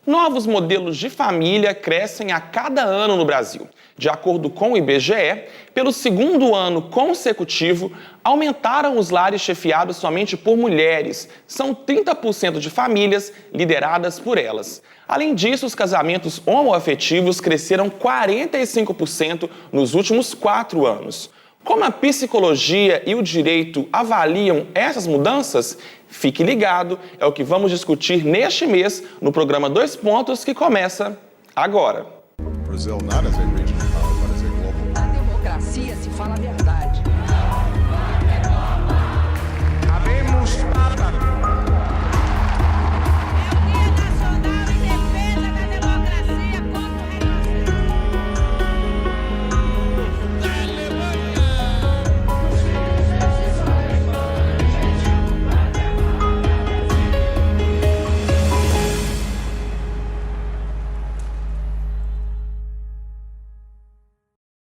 Novos modelos de família crescem a cada ano no Brasil. De acordo com o IBGE, pelo segundo ano consecutivo, aumentaram os lares chefiados somente por mulheres. São 30% de famílias lideradas por elas. Além disso, os casamentos homoafetivos cresceram 45% nos últimos 4 anos. Como a psicologia e o direito avaliam essas mudanças? Fique ligado, é o que vamos discutir neste mês no programa 2 Pontos, que começa agora. Brazil not as a regional power, but as a global power. A democracia se fala a verdade. Habemos Papa.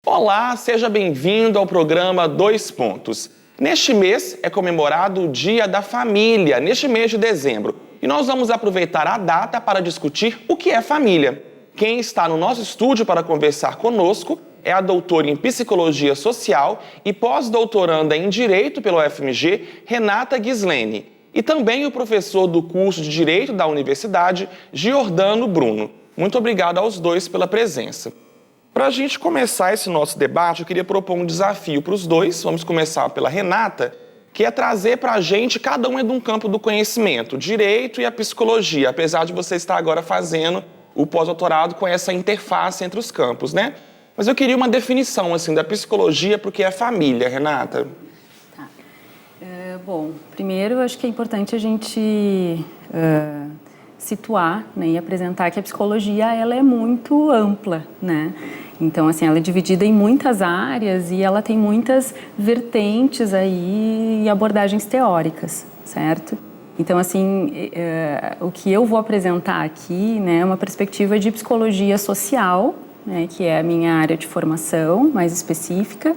Olá, seja bem-vindo ao programa 2 Pontos. Neste mês é comemorado o Dia da Família, neste mês de dezembro. E nós vamos aproveitar a data para discutir o que é família. Quem está no nosso estúdio para conversar conosco é a doutora em Psicologia Social e pós-doutoranda em Direito pelo UFMG, Renata Ghislene. E também o professor do curso de Direito da Universidade, Giordano Bruno. Muito obrigado aos dois pela presença. Para a gente começar esse nosso debate, eu queria propor um desafio para os dois. Vamos começar pela Renata, que é trazer para a gente, cada um é de um campo do conhecimento, o direito e a psicologia, apesar de você estar agora fazendo o pós-doutorado com essa interface entre os campos, né? Mas eu queria uma definição, assim, da psicologia para o que é família, Renata. Tá. Bom, primeiro eu acho que é importante a gente situar, né, e apresentar que a psicologia ela é muito ampla, né? Então, assim, ela é dividida em muitas áreas e ela tem muitas vertentes aí e abordagens teóricas, certo? Então, assim, o que eu vou apresentar aqui, né, é uma perspectiva de psicologia social, né, que é a minha área de formação mais específica,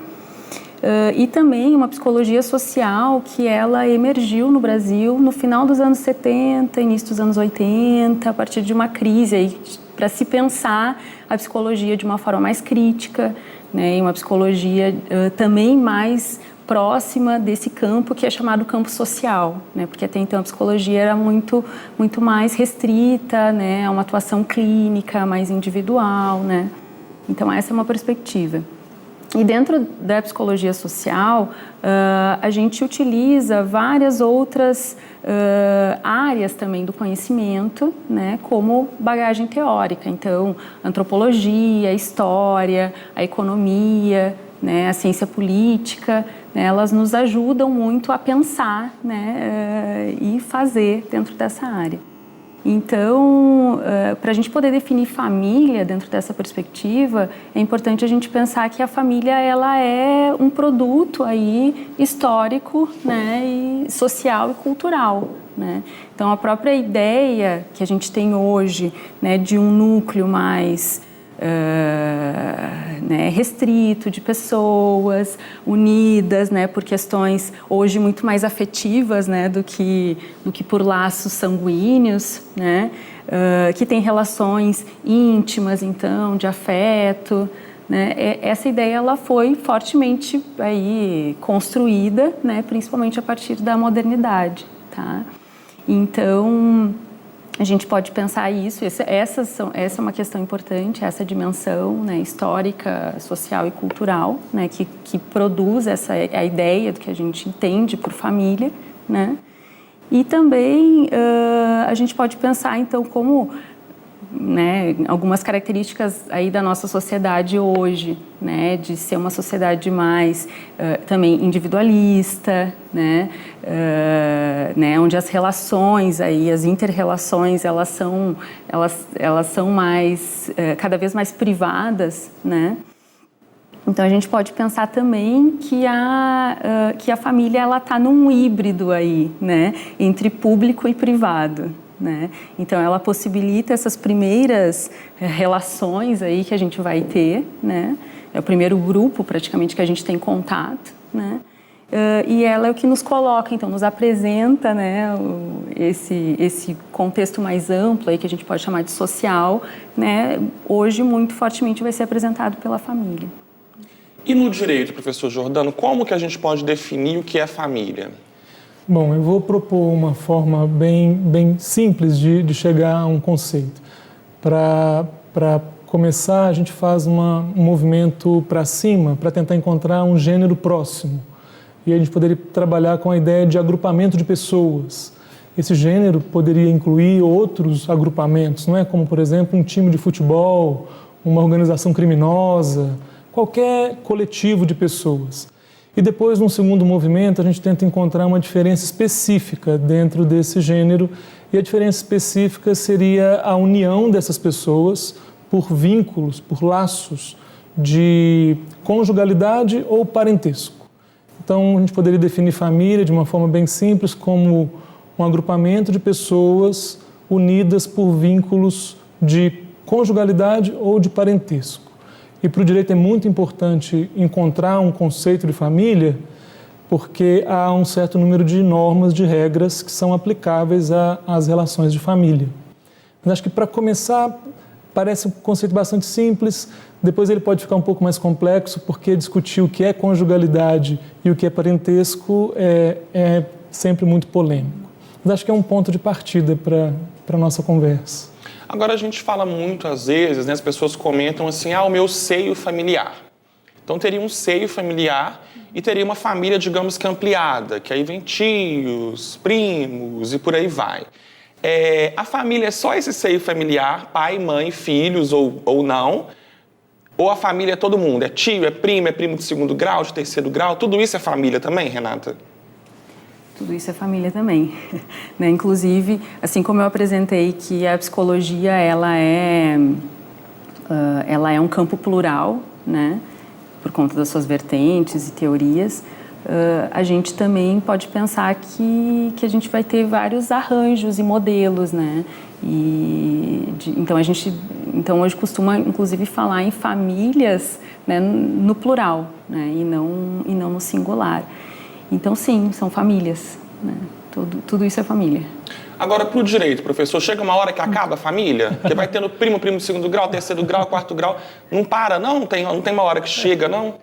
e também uma psicologia social que ela emergiu no Brasil no final dos anos 70, início dos anos 80, a partir de uma crise aí, para se pensar a psicologia de uma forma mais crítica, né, e uma psicologia também mais próxima desse campo que é chamado campo social, né, porque até então a psicologia era muito mais restrita, né, a uma atuação clínica mais individual, né. Então essa é uma perspectiva. E dentro da psicologia social, a gente utiliza várias outras áreas também do conhecimento, né, como bagagem teórica. Então, antropologia, a história, a economia, né, a ciência política, né, elas nos ajudam muito a pensar, né, e fazer dentro dessa área. Então, para a gente poder definir família dentro dessa perspectiva, é importante a gente pensar que a família ela é um produto aí histórico, né, e social e cultural, né? Então, a própria ideia que a gente tem hoje, né, de um núcleo mais né, restrito de pessoas unidas, né, por questões hoje muito mais afetivas, né, do que por laços sanguíneos, né, que tem relações íntimas, então, de afeto, né, essa ideia ela foi fortemente aí construída, né, principalmente a partir da modernidade, tá? Então a gente pode pensar isso, essa é uma questão importante, essa dimensão, né, histórica, social e cultural, né, que produz a ideia do que a gente entende por família, né? E também a gente pode pensar, então, como, né, algumas características aí da nossa sociedade hoje, né, de ser uma sociedade mais também individualista, né, onde as relações aí, as inter-relações, elas são mais cada vez mais privadas, né? Então a gente pode pensar também que a família ela está num híbrido aí, né, entre público e privado. Né? Então, ela possibilita essas primeiras relações aí que a gente vai ter, né? É o primeiro grupo, praticamente, que a gente tem contato, né? e ela é o que nos coloca, então nos apresenta, né, esse contexto mais amplo aí, que a gente pode chamar de social, né, hoje muito fortemente vai ser apresentado pela família. E no direito, professor Jordano, como que a gente pode definir o que é família? Bom, eu vou propor uma forma bem simples de chegar a um conceito. Para começar, a gente faz um movimento para cima para tentar encontrar um gênero próximo. E a gente poderia trabalhar com a ideia de agrupamento de pessoas. Esse gênero poderia incluir outros agrupamentos, não é? Como, por exemplo, um time de futebol, uma organização criminosa, qualquer coletivo de pessoas. E depois, num segundo movimento, a gente tenta encontrar uma diferença específica dentro desse gênero, e a diferença específica seria a união dessas pessoas por vínculos, por laços de conjugalidade ou parentesco. Então, a gente poderia definir família de uma forma bem simples como um agrupamento de pessoas unidas por vínculos de conjugalidade ou de parentesco. E para o direito é muito importante encontrar um conceito de família, porque há um certo número de normas, de regras que são aplicáveis às relações de família. Mas acho que para começar parece um conceito bastante simples, depois ele pode ficar um pouco mais complexo, porque discutir o que é conjugalidade e o que é parentesco é sempre muito polêmico. Mas acho que é um ponto de partida para a nossa conversa. Agora a gente fala muito, às vezes, né, as pessoas comentam assim, o meu seio familiar. Então teria um seio familiar e teria uma família, digamos que ampliada, que aí vem tios, primos e por aí vai. A família é só esse seio familiar, pai, mãe, filhos ou não? Ou a família é todo mundo? É tio, é primo de segundo grau, de terceiro grau? Tudo isso é família também, Renata? Tudo isso é família também, né? Inclusive, assim como eu apresentei que a psicologia ela é um campo plural, né? Por conta das suas vertentes e teorias, a gente também pode pensar que a gente vai ter vários arranjos e modelos, né? Então a gente hoje costuma inclusive falar em famílias, né, no plural, né? E não no singular. Então, sim, são famílias, né? Tudo isso é família. Agora, para o direito, professor, chega uma hora que acaba a família? Que vai tendo primo de segundo grau, terceiro grau, quarto grau. Não para, não? Não tem uma hora que chega, não?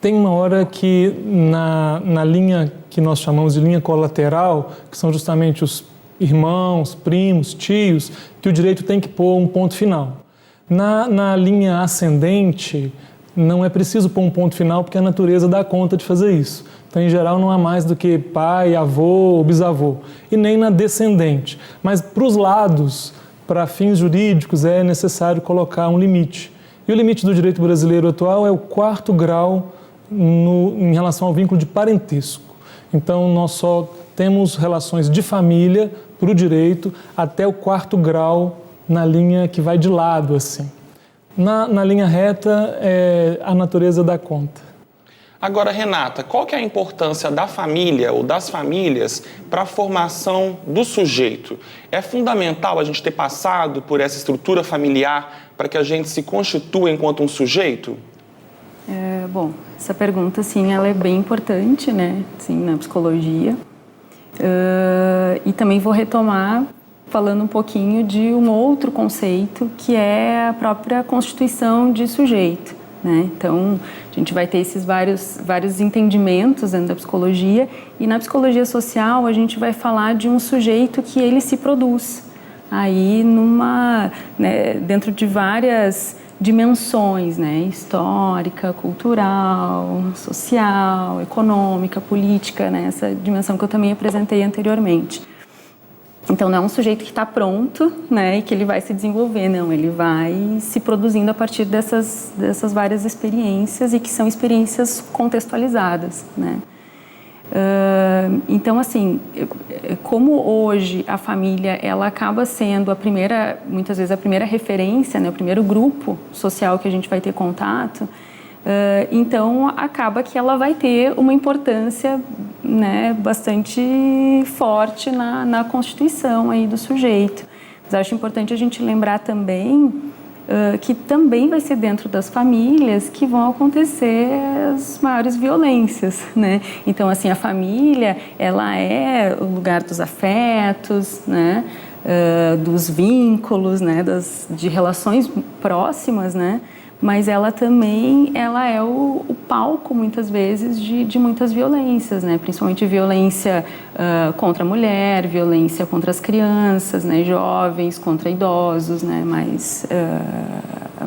Tem uma hora que na linha que nós chamamos de linha colateral, que são justamente os irmãos, primos, tios, que o direito tem que pôr um ponto final. Na linha ascendente, não é preciso pôr um ponto final, porque a natureza dá conta de fazer isso. Então, em geral, não há mais do que pai, avô ou bisavô. E nem na descendente. Mas para os lados, para fins jurídicos, é necessário colocar um limite. E o limite do direito brasileiro atual é o 4º grau em relação ao vínculo de parentesco. Então, nós só temos relações de família para o direito até o 4º grau na linha que vai de lado, assim. Na linha reta, a natureza dá conta. Agora, Renata, qual que é a importância da família ou das famílias para a formação do sujeito? É fundamental a gente ter passado por essa estrutura familiar para que a gente se constitua enquanto um sujeito? Bom, essa pergunta, sim, ela é bem importante, né, sim, na psicologia. E também vou retomar falando um pouquinho de um outro conceito, que é a própria constituição de sujeito, né? Então, a gente vai ter esses vários entendimentos dentro da psicologia, e na psicologia social a gente vai falar de um sujeito que ele se produz aí dentro de várias dimensões, né? Histórica, cultural, social, econômica, política, né? Essa dimensão que eu também apresentei anteriormente. Então, não é um sujeito que está pronto, né, e que ele vai se desenvolver, não. Ele vai se produzindo a partir dessas várias experiências, e que são experiências contextualizadas, né. Então, assim, como hoje a família ela acaba sendo muitas vezes a primeira referência, né, o primeiro grupo social que a gente vai ter contato, então acaba que ela vai ter uma importância, né, bastante forte na constituição aí do sujeito. Mas acho importante a gente lembrar também que também vai ser dentro das famílias que vão acontecer as maiores violências, né? Então, assim, a família, ela é o lugar dos afetos, né? Dos vínculos, né? De relações próximas, né? Mas ela também é o palco, muitas vezes, de muitas violências, né? Principalmente violência contra a mulher, violência contra as crianças, né? Jovens, contra idosos, né?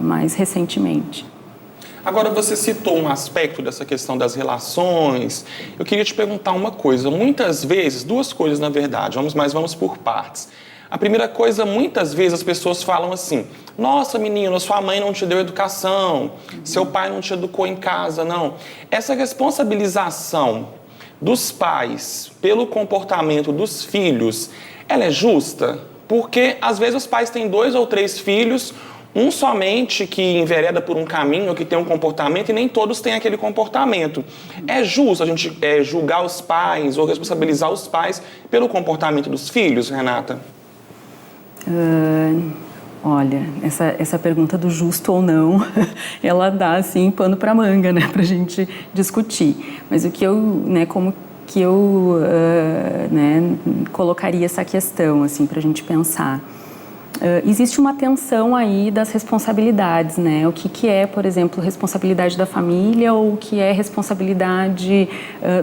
Mais recentemente. Agora, você citou um aspecto dessa questão das relações. Eu queria te perguntar uma coisa. Muitas vezes, duas coisas, na verdade, mas vamos por partes. A primeira coisa, muitas vezes as pessoas falam assim: nossa, menino, sua mãe não te deu educação, seu pai não te educou em casa, não. Essa responsabilização dos pais pelo comportamento dos filhos, ela é justa? Porque, às vezes, os pais têm 2 ou 3 filhos, um somente que envereda por um caminho, que tem um comportamento, e nem todos têm aquele comportamento. É justo a gente julgar os pais ou responsabilizar os pais pelo comportamento dos filhos, Renata? Olha, essa pergunta do justo ou não, ela dá, assim, pano para manga, né, para a gente discutir. Mas o que eu, né, como que eu colocaria essa questão, assim, para a gente pensar? Existe uma tensão aí das responsabilidades, né? O que é, por exemplo, responsabilidade da família ou o que é responsabilidade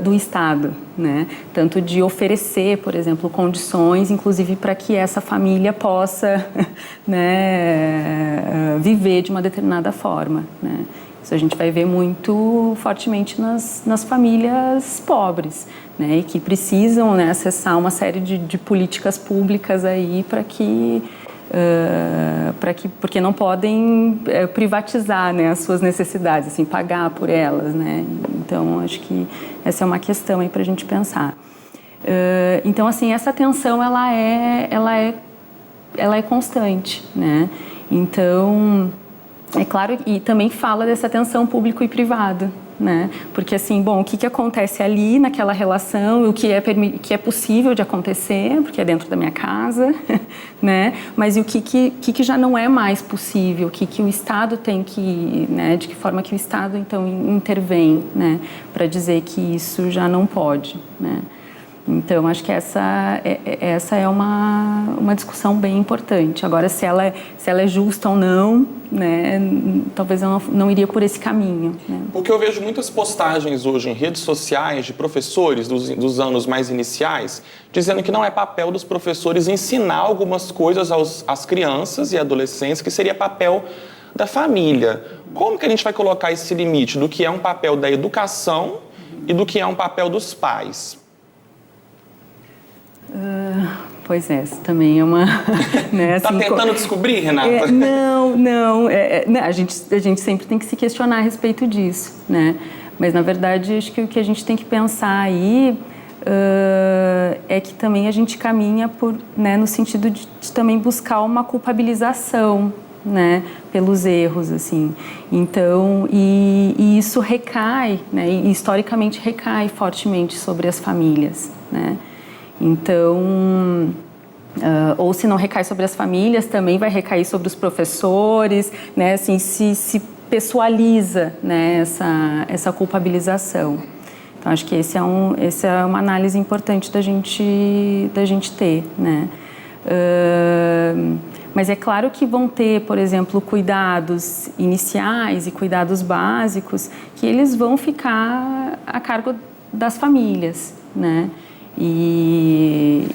do Estado, né? Tanto de oferecer, por exemplo, condições, inclusive para que essa família possa, né, viver de uma determinada forma, né? Isso a gente vai ver muito fortemente nas famílias pobres, né? E que precisam, né, acessar uma série de políticas públicas aí porque não podem privatizar, né, as suas necessidades, assim, pagar por elas, né? Então, acho que essa é uma questão aí para a gente pensar. Então, assim, essa tensão, ela é constante, né? Então, é claro, e também fala dessa tensão público e privado, né? Porque, assim, bom, o que acontece ali naquela relação, o que é possível de acontecer, porque é dentro da minha casa, né? Mas e o que já não é mais possível, o que o Estado tem que, né? De que forma que o Estado, então, intervém, né? Para dizer que isso já não pode, né? Então, acho que essa é uma discussão bem importante. Agora, se ela é justa ou não, né, talvez eu não iria por esse caminho, né? Porque eu vejo muitas postagens hoje em redes sociais de professores dos anos mais iniciais, dizendo que não é papel dos professores ensinar algumas coisas às crianças e adolescentes, que seria papel da família. Como que a gente vai colocar esse limite do que é um papel da educação e do que é um papel dos pais? Pois é, isso também é uma... Né, assim, tentando descobrir, Renata? Não. A gente sempre tem que se questionar a respeito disso, né? Mas, na verdade, acho que o que a gente tem que pensar aí é que também a gente caminha né, no sentido de também buscar uma culpabilização, né, pelos erros, assim. Então, e isso recai, né, e historicamente recai fortemente sobre as famílias, né? Então, ou se não recai sobre as famílias, também vai recair sobre os professores, né? Assim, se pessoaliza, né, essa culpabilização. Então, acho que essa é uma análise importante da gente ter, né? Mas é claro que vão ter, por exemplo, cuidados iniciais e cuidados básicos que eles vão ficar a cargo das famílias, né? E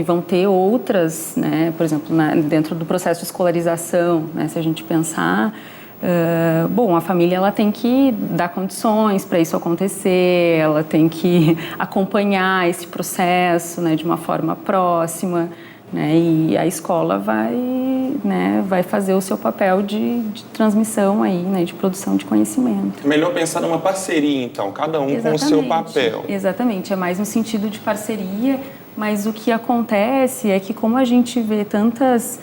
vão ter outras, né? Por exemplo, dentro do processo de escolarização, né? Se a gente pensar, a família ela tem que dar condições para isso acontecer, ela tem que acompanhar esse processo, né, de uma forma próxima, né? E a escola vai fazer o seu papel de transmissão aí, né, de produção de conhecimento. Melhor pensar numa parceria, então, cada um com o seu papel. Exatamente, é mais um sentido de parceria, mas o que acontece é que como a gente vê tantas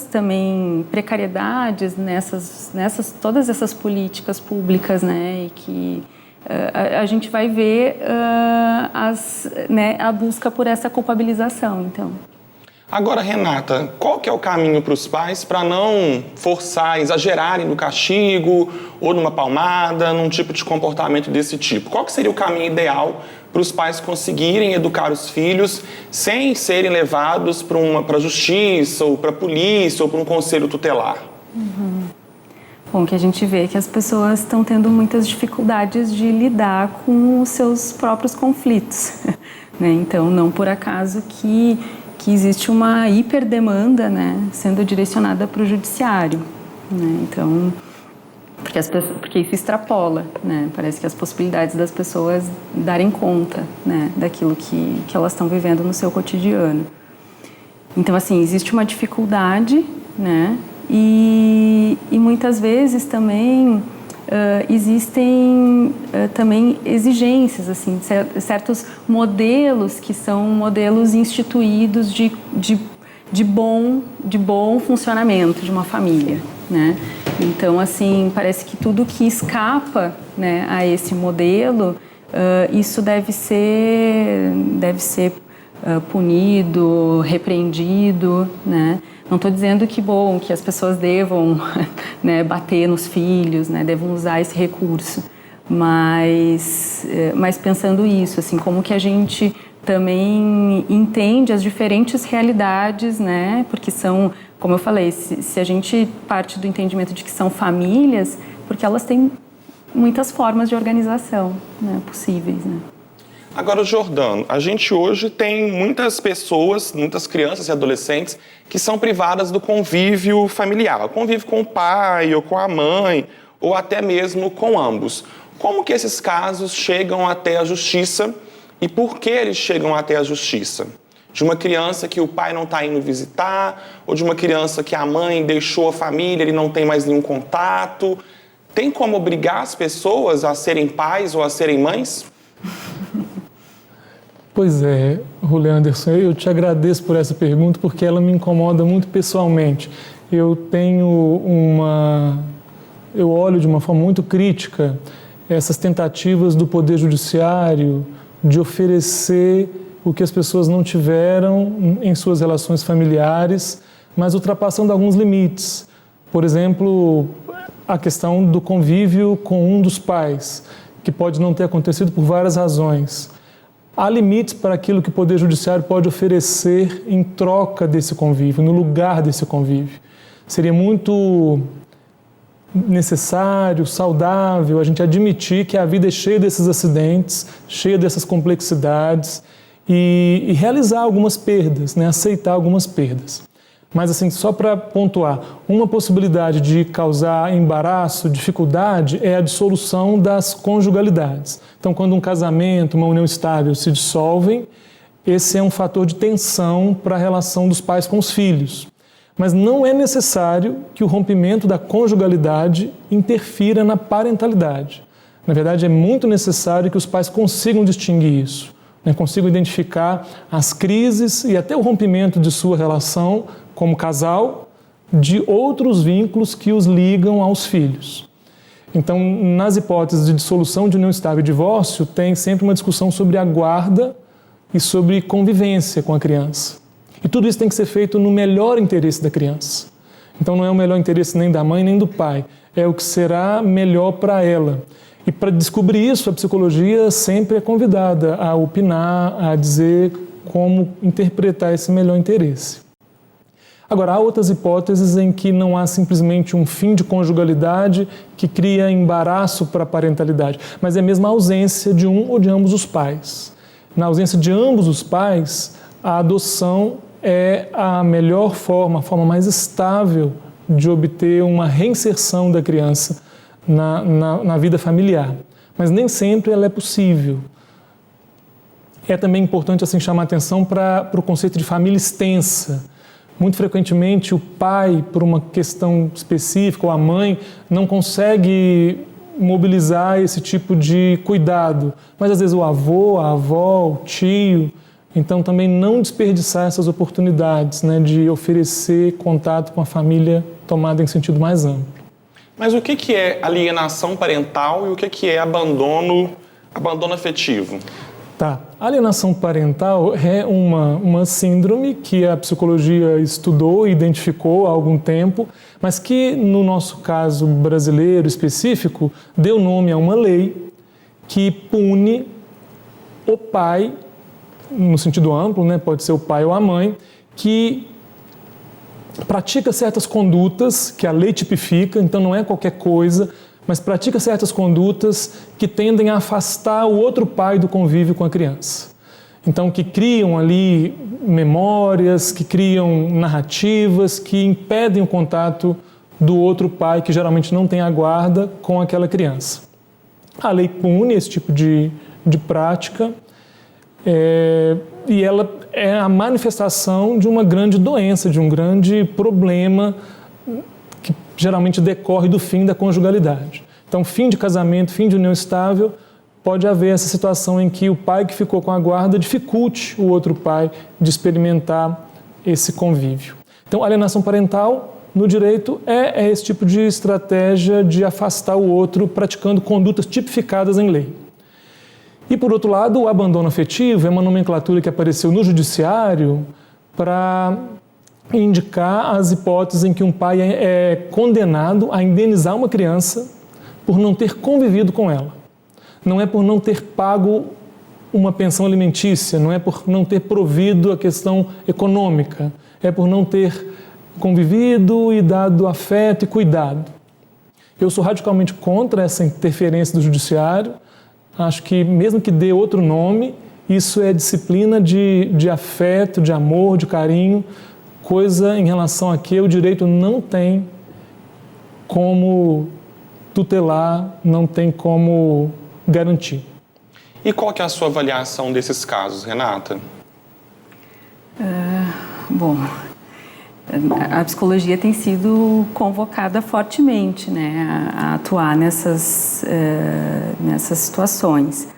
também precariedades todas essas políticas públicas, né, e que a gente vai ver a busca por essa culpabilização, então. Agora, Renata, qual que é o caminho para os pais para não forçar, exagerarem no castigo ou numa palmada, num tipo de comportamento desse tipo? Qual que seria o caminho ideal para os pais conseguirem educar os filhos sem serem levados para a justiça, ou para a polícia, ou para um conselho tutelar? Bom, que a gente vê que as pessoas estão tendo muitas dificuldades de lidar com os seus próprios conflitos, né? Então, não por acaso que existe uma hiperdemanda, né, sendo direcionada para o judiciário, né? Então, porque isso extrapola, né? Parece que as possibilidades das pessoas darem conta, né, daquilo que elas estão vivendo no seu cotidiano. Então, assim, existe uma dificuldade, né? E muitas vezes também existem também exigências, assim, certos modelos que são modelos instituídos de bom funcionamento de uma família, né? Então, assim, parece que tudo que escapa, né, a esse modelo, isso deve ser punido, repreendido, né? Não estou dizendo que as pessoas devam, né, bater nos filhos, né, devam usar esse recurso, mas pensando isso, assim, como que a gente também entende as diferentes realidades, né? Porque são, como eu falei, se a gente parte do entendimento de que são famílias, porque elas têm muitas formas de organização, né, possíveis, né? Agora, Jordano, a gente hoje tem muitas pessoas, muitas crianças e adolescentes que são privadas do convívio familiar, convívio com o pai ou com a mãe, ou até mesmo com ambos. Como que esses casos chegam até a justiça e por que eles chegam até a justiça? De uma criança que o pai não está indo visitar, ou de uma criança que a mãe deixou a família, ele não tem mais nenhum contato. Tem como obrigar as pessoas a serem pais ou a serem mães? Pois é, Julio Anderson, eu te agradeço por essa pergunta porque ela me incomoda muito pessoalmente. Eu olho de uma forma muito crítica essas tentativas do Poder Judiciário de oferecer o que as pessoas não tiveram em suas relações familiares, mas ultrapassando alguns limites. Por exemplo, a questão do convívio com um dos pais, que pode não ter acontecido por várias razões. Há limites para aquilo que o Poder Judiciário pode oferecer em troca desse convívio, no lugar desse convívio. Seria muito necessário, saudável, a gente admitir que a vida é cheia desses acidentes, cheia dessas complexidades e realizar algumas perdas, né? Aceitar algumas perdas. Mas, assim, só para pontuar, uma possibilidade de causar embaraço, dificuldade, é a dissolução das conjugalidades. Então, quando um casamento, uma união estável se dissolvem, esse é um fator de tensão para a relação dos pais com os filhos. Mas não é necessário que o rompimento da conjugalidade interfira na parentalidade. Na verdade, é muito necessário que os pais consigam distinguir isso, né? Consigam identificar as crises e até o rompimento de sua relação como casal, de outros vínculos que os ligam aos filhos. Então, nas hipóteses de dissolução de união estável e divórcio, tem sempre uma discussão sobre a guarda e sobre convivência com a criança. E tudo isso tem que ser feito no melhor interesse da criança. Então, não é o melhor interesse nem da mãe nem do pai, é o que será melhor para ela. E para descobrir isso, a psicologia sempre é convidada a opinar, a dizer como interpretar esse melhor interesse. Agora, há outras hipóteses em que não há simplesmente um fim de conjugalidade que cria embaraço para a parentalidade, mas é mesmo a ausência de um ou de ambos os pais. Na ausência de ambos os pais, a adoção é a melhor forma, a forma mais estável de obter uma reinserção da criança na vida familiar. Mas nem sempre ela é possível. É também importante assim, chamar a atenção para o conceito de família extensa. Muito frequentemente o pai, por uma questão específica, ou a mãe, não consegue mobilizar esse tipo de cuidado. Mas às vezes o avô, a avó, o tio. Então também não desperdiçar essas oportunidades, né, de oferecer contato com a família tomada em sentido mais amplo. Mas o que é alienação parental e o que é abandono afetivo? Tá. A alienação parental é uma síndrome que a psicologia estudou e identificou há algum tempo, mas que, no nosso caso brasileiro específico, deu nome a uma lei que pune o pai, no sentido amplo, né, pode ser o pai ou a mãe, que pratica certas condutas que a lei tipifica, então não é qualquer coisa, mas pratica certas condutas que tendem a afastar o outro pai do convívio com a criança. Então, que criam ali memórias, que criam narrativas, que impedem o contato do outro pai, que geralmente não tem a guarda, com aquela criança. A lei pune esse tipo de prática e ela é a manifestação de uma grande doença, de um grande problema que geralmente decorre do fim da conjugalidade. Então, fim de casamento, fim de união estável, pode haver essa situação em que o pai que ficou com a guarda dificulte o outro pai de experimentar esse convívio. Então, a alienação parental, no direito, é esse tipo de estratégia de afastar o outro praticando condutas tipificadas em lei. E, por outro lado, o abandono afetivo é uma nomenclatura que apareceu no judiciário para indicar as hipóteses em que um pai é condenado a indenizar uma criança por não ter convivido com ela. Não é por não ter pago uma pensão alimentícia, não é por não ter provido a questão econômica, é por não ter convivido e dado afeto e cuidado. Eu sou radicalmente contra essa interferência do judiciário. Acho que, mesmo que dê outro nome, isso é disciplina de afeto, de amor, de carinho, coisa em relação a que o direito não tem como tutelar, não tem como garantir. E qual que é a sua avaliação desses casos, Renata? Bom, a psicologia tem sido convocada fortemente, né, a atuar nessas situações.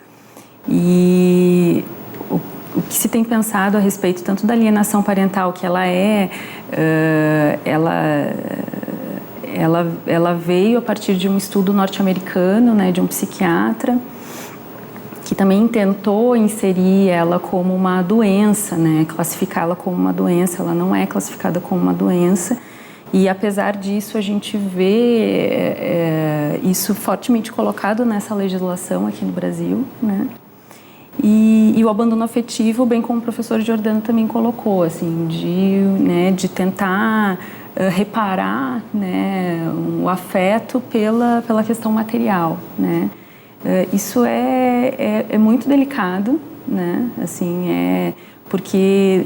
E o que se tem pensado a respeito tanto da alienação parental, que ela veio a partir de um estudo norte-americano, né, de um psiquiatra, que também tentou inserir ela como uma doença, né, classificá-la como uma doença. Ela não é classificada como uma doença. E, apesar disso, a gente vê isso fortemente colocado nessa legislação aqui no Brasil, né? E o abandono afetivo, bem como o professor Giordano também colocou, assim, de tentar reparar, né, o afeto pela questão material, né? Isso é muito delicado, né? Assim, porque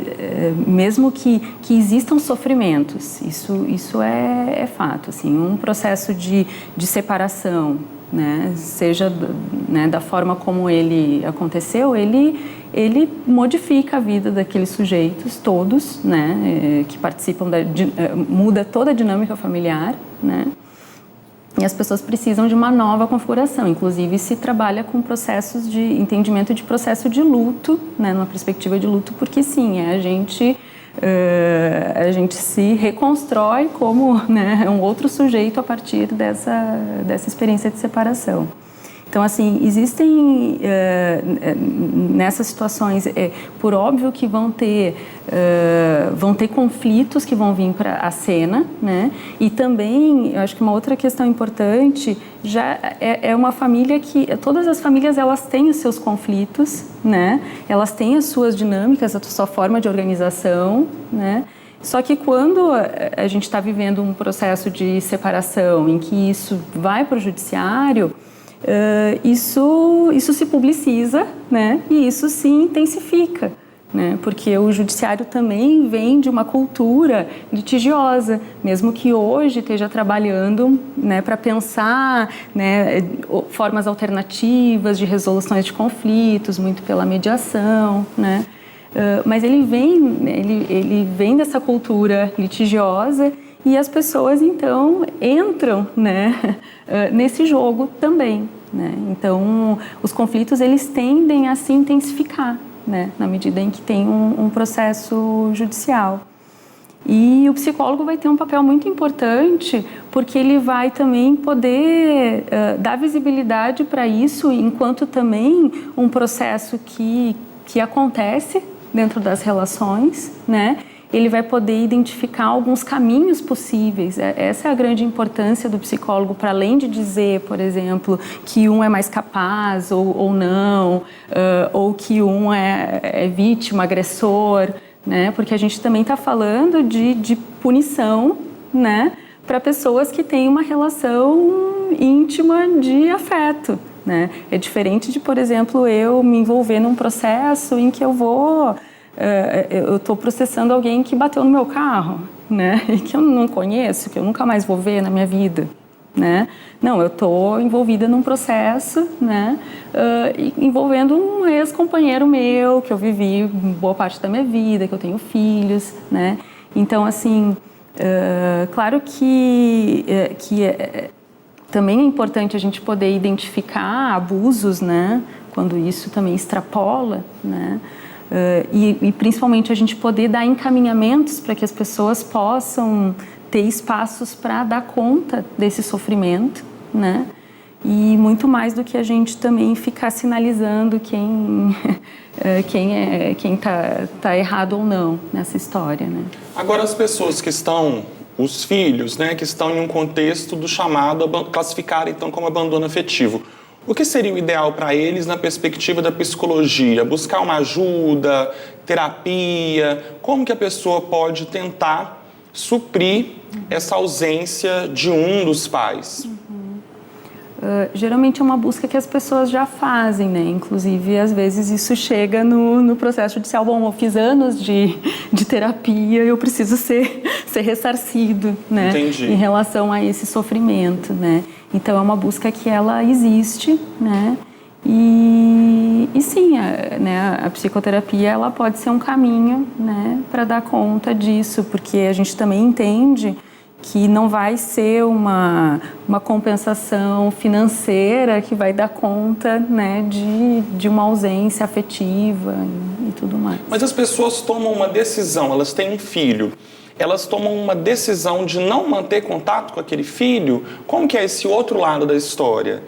mesmo que existam sofrimentos, isso é fato, assim, um processo de separação, né, seja, né, da forma como ele aconteceu, ele modifica a vida daqueles sujeitos todos, né, que participam muda toda a dinâmica familiar, né, e as pessoas precisam de uma nova configuração. Inclusive, se trabalha com processos de entendimento de processo de luto, né, numa perspectiva de luto, porque sim, a gente se reconstrói como, né, um outro sujeito a partir dessa experiência de separação. Então, assim, existem nessas situações, por óbvio que vão ter conflitos que vão vir para a cena, né? E também, eu acho que uma outra questão importante já é uma família que, todas as famílias, elas têm os seus conflitos, né? Elas têm as suas dinâmicas, a sua forma de organização, né? Só que quando a gente está vivendo um processo de separação em que isso vai para o judiciário, isso se publiciza, né? E isso se intensifica, né? Porque o judiciário também vem de uma cultura litigiosa, mesmo que hoje esteja trabalhando, né, para pensar, né, formas alternativas de resoluções de conflitos, muito pela mediação, né? Mas ele vem dessa cultura litigiosa. E as pessoas, então, entram, né, nesse jogo também, né? Então, os conflitos, eles tendem a se intensificar, né, na medida em que tem um processo judicial. E o psicólogo vai ter um papel muito importante, porque ele vai também poder dar visibilidade para isso, enquanto também um processo que acontece dentro das relações, né? Ele vai poder identificar alguns caminhos possíveis. Essa é a grande importância do psicólogo, para além de dizer, por exemplo, que um é mais capaz ou não, ou que um é vítima, agressor, né? Porque a gente também está falando de punição, né? Para pessoas que têm uma relação íntima de afeto, né? É diferente de, por exemplo, eu me envolver num processo em que eu estou processando alguém que bateu no meu carro, né? E que eu não conheço, que eu nunca mais vou ver na minha vida, né? Não, eu estou envolvida num processo, né? Envolvendo um ex-companheiro meu, que eu vivi boa parte da minha vida, que eu tenho filhos, né? Então, assim, claro que também é importante a gente poder identificar abusos, né? Quando isso também extrapola, né? E principalmente a gente poder dar encaminhamentos para que as pessoas possam ter espaços para dar conta desse sofrimento, né? E muito mais do que a gente também ficar sinalizando quem tá errado ou não nessa história, né? Agora, as pessoas que estão, os filhos, né, que estão em um contexto do chamado, classificar então como abandono afetivo. O que seria o ideal para eles na perspectiva da psicologia? Buscar uma ajuda, terapia? Como que a pessoa pode tentar suprir essa ausência de um dos pais? Geralmente é uma busca que as pessoas já fazem, né? Inclusive, às vezes isso chega no processo judicial. Bom, eu fiz anos de terapia, eu preciso ser ressarcido, né? Entendi. Em relação a esse sofrimento, né? Então, é uma busca que ela existe, né? E sim, a psicoterapia ela pode ser um caminho, né, para dar conta disso, porque a gente também entende que não vai ser uma compensação financeira que vai dar conta, né, de uma ausência afetiva e tudo mais. Mas as pessoas tomam uma decisão, elas têm um filho, elas tomam uma decisão de não manter contato com aquele filho. Como que é esse outro lado da história?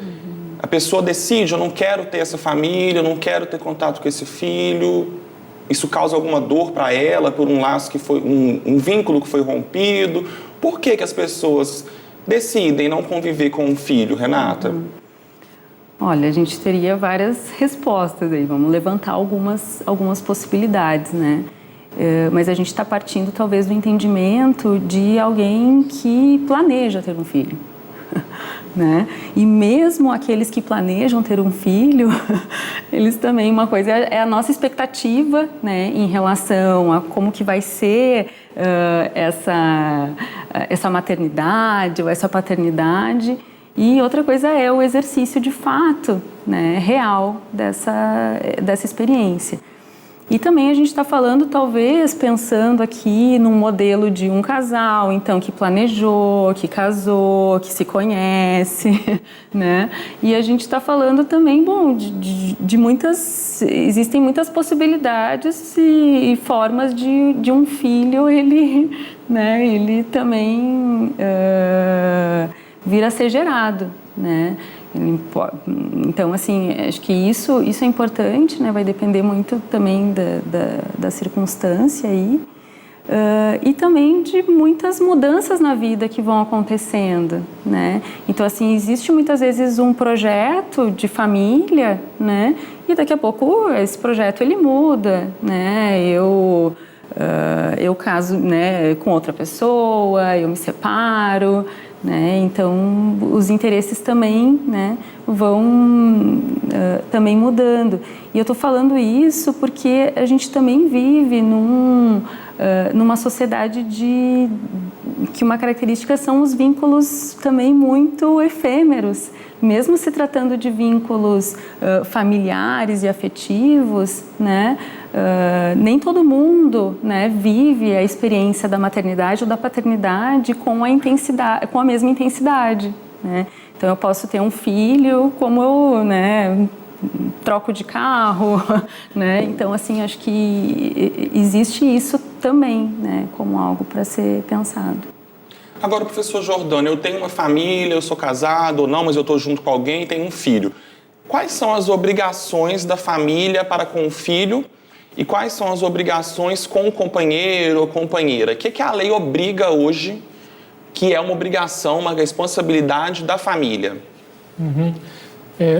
A pessoa decide, eu não quero ter essa família, eu não quero ter contato com esse filho. Isso causa alguma dor para ela por um laço que foi um vínculo que foi rompido. Por que as pessoas decidem não conviver com um filho, Renata? Olha, a gente teria várias respostas aí. Vamos levantar algumas possibilidades, né? Mas a gente está partindo talvez do entendimento de alguém que planeja ter um filho. Né? E mesmo aqueles que planejam ter um filho, eles também, uma coisa é a nossa expectativa, né, em relação a como que vai ser essa maternidade ou essa paternidade, e outra coisa é o exercício de fato, né, real dessa experiência. E também a gente está falando, talvez, pensando aqui num modelo de um casal, então, que planejou, que casou, que se conhece, né? E a gente está falando também, bom, de muitas... Existem muitas possibilidades e formas de um filho, ele também vir a ser gerado, né? Então, assim, acho que isso é importante, né? Vai depender muito também da circunstância aí, e também de muitas mudanças na vida que vão acontecendo, né? Então, assim, existe muitas vezes um projeto de família, né? E daqui a pouco esse projeto ele muda, né? Eu caso, né, com outra pessoa, eu me separo, né? Então, os interesses também, né, vão também mudando. E eu estou falando isso porque a gente também vive numa sociedade que uma característica são os vínculos também muito efêmeros. Mesmo se tratando de vínculos familiares e afetivos, né, nem todo mundo, né, vive a experiência da maternidade ou da paternidade com a mesma intensidade, né? Então eu posso ter um filho como eu, né, troco de carro, né? Então, assim, acho que existe isso também, né, como algo para ser pensado. Agora, professor Jordano, eu tenho uma família, eu sou casado ou não, mas eu estou junto com alguém e tenho um filho. Quais são as obrigações da família para com o filho e quais são as obrigações com o companheiro ou companheira? O que a lei obriga hoje, que é uma obrigação, uma responsabilidade da família?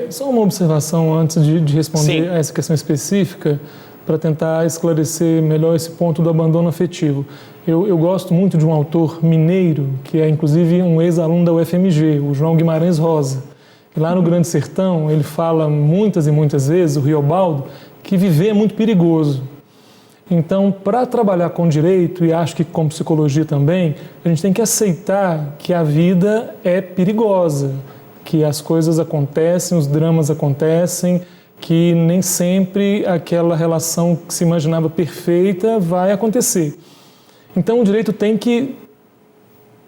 Só uma observação antes de responder Sim. a essa questão específica, para tentar esclarecer melhor esse ponto do abandono afetivo. Eu gosto muito de um autor mineiro, que é inclusive um ex-aluno da UFMG, o João Guimarães Rosa. E lá no Grande Sertão, ele fala muitas e muitas vezes, o Riobaldo, que viver é muito perigoso. Então, para trabalhar com direito, e acho que com psicologia também, a gente tem que aceitar que a vida é perigosa, que as coisas acontecem, os dramas acontecem, que nem sempre aquela relação que se imaginava perfeita vai acontecer. Então, o direito tem que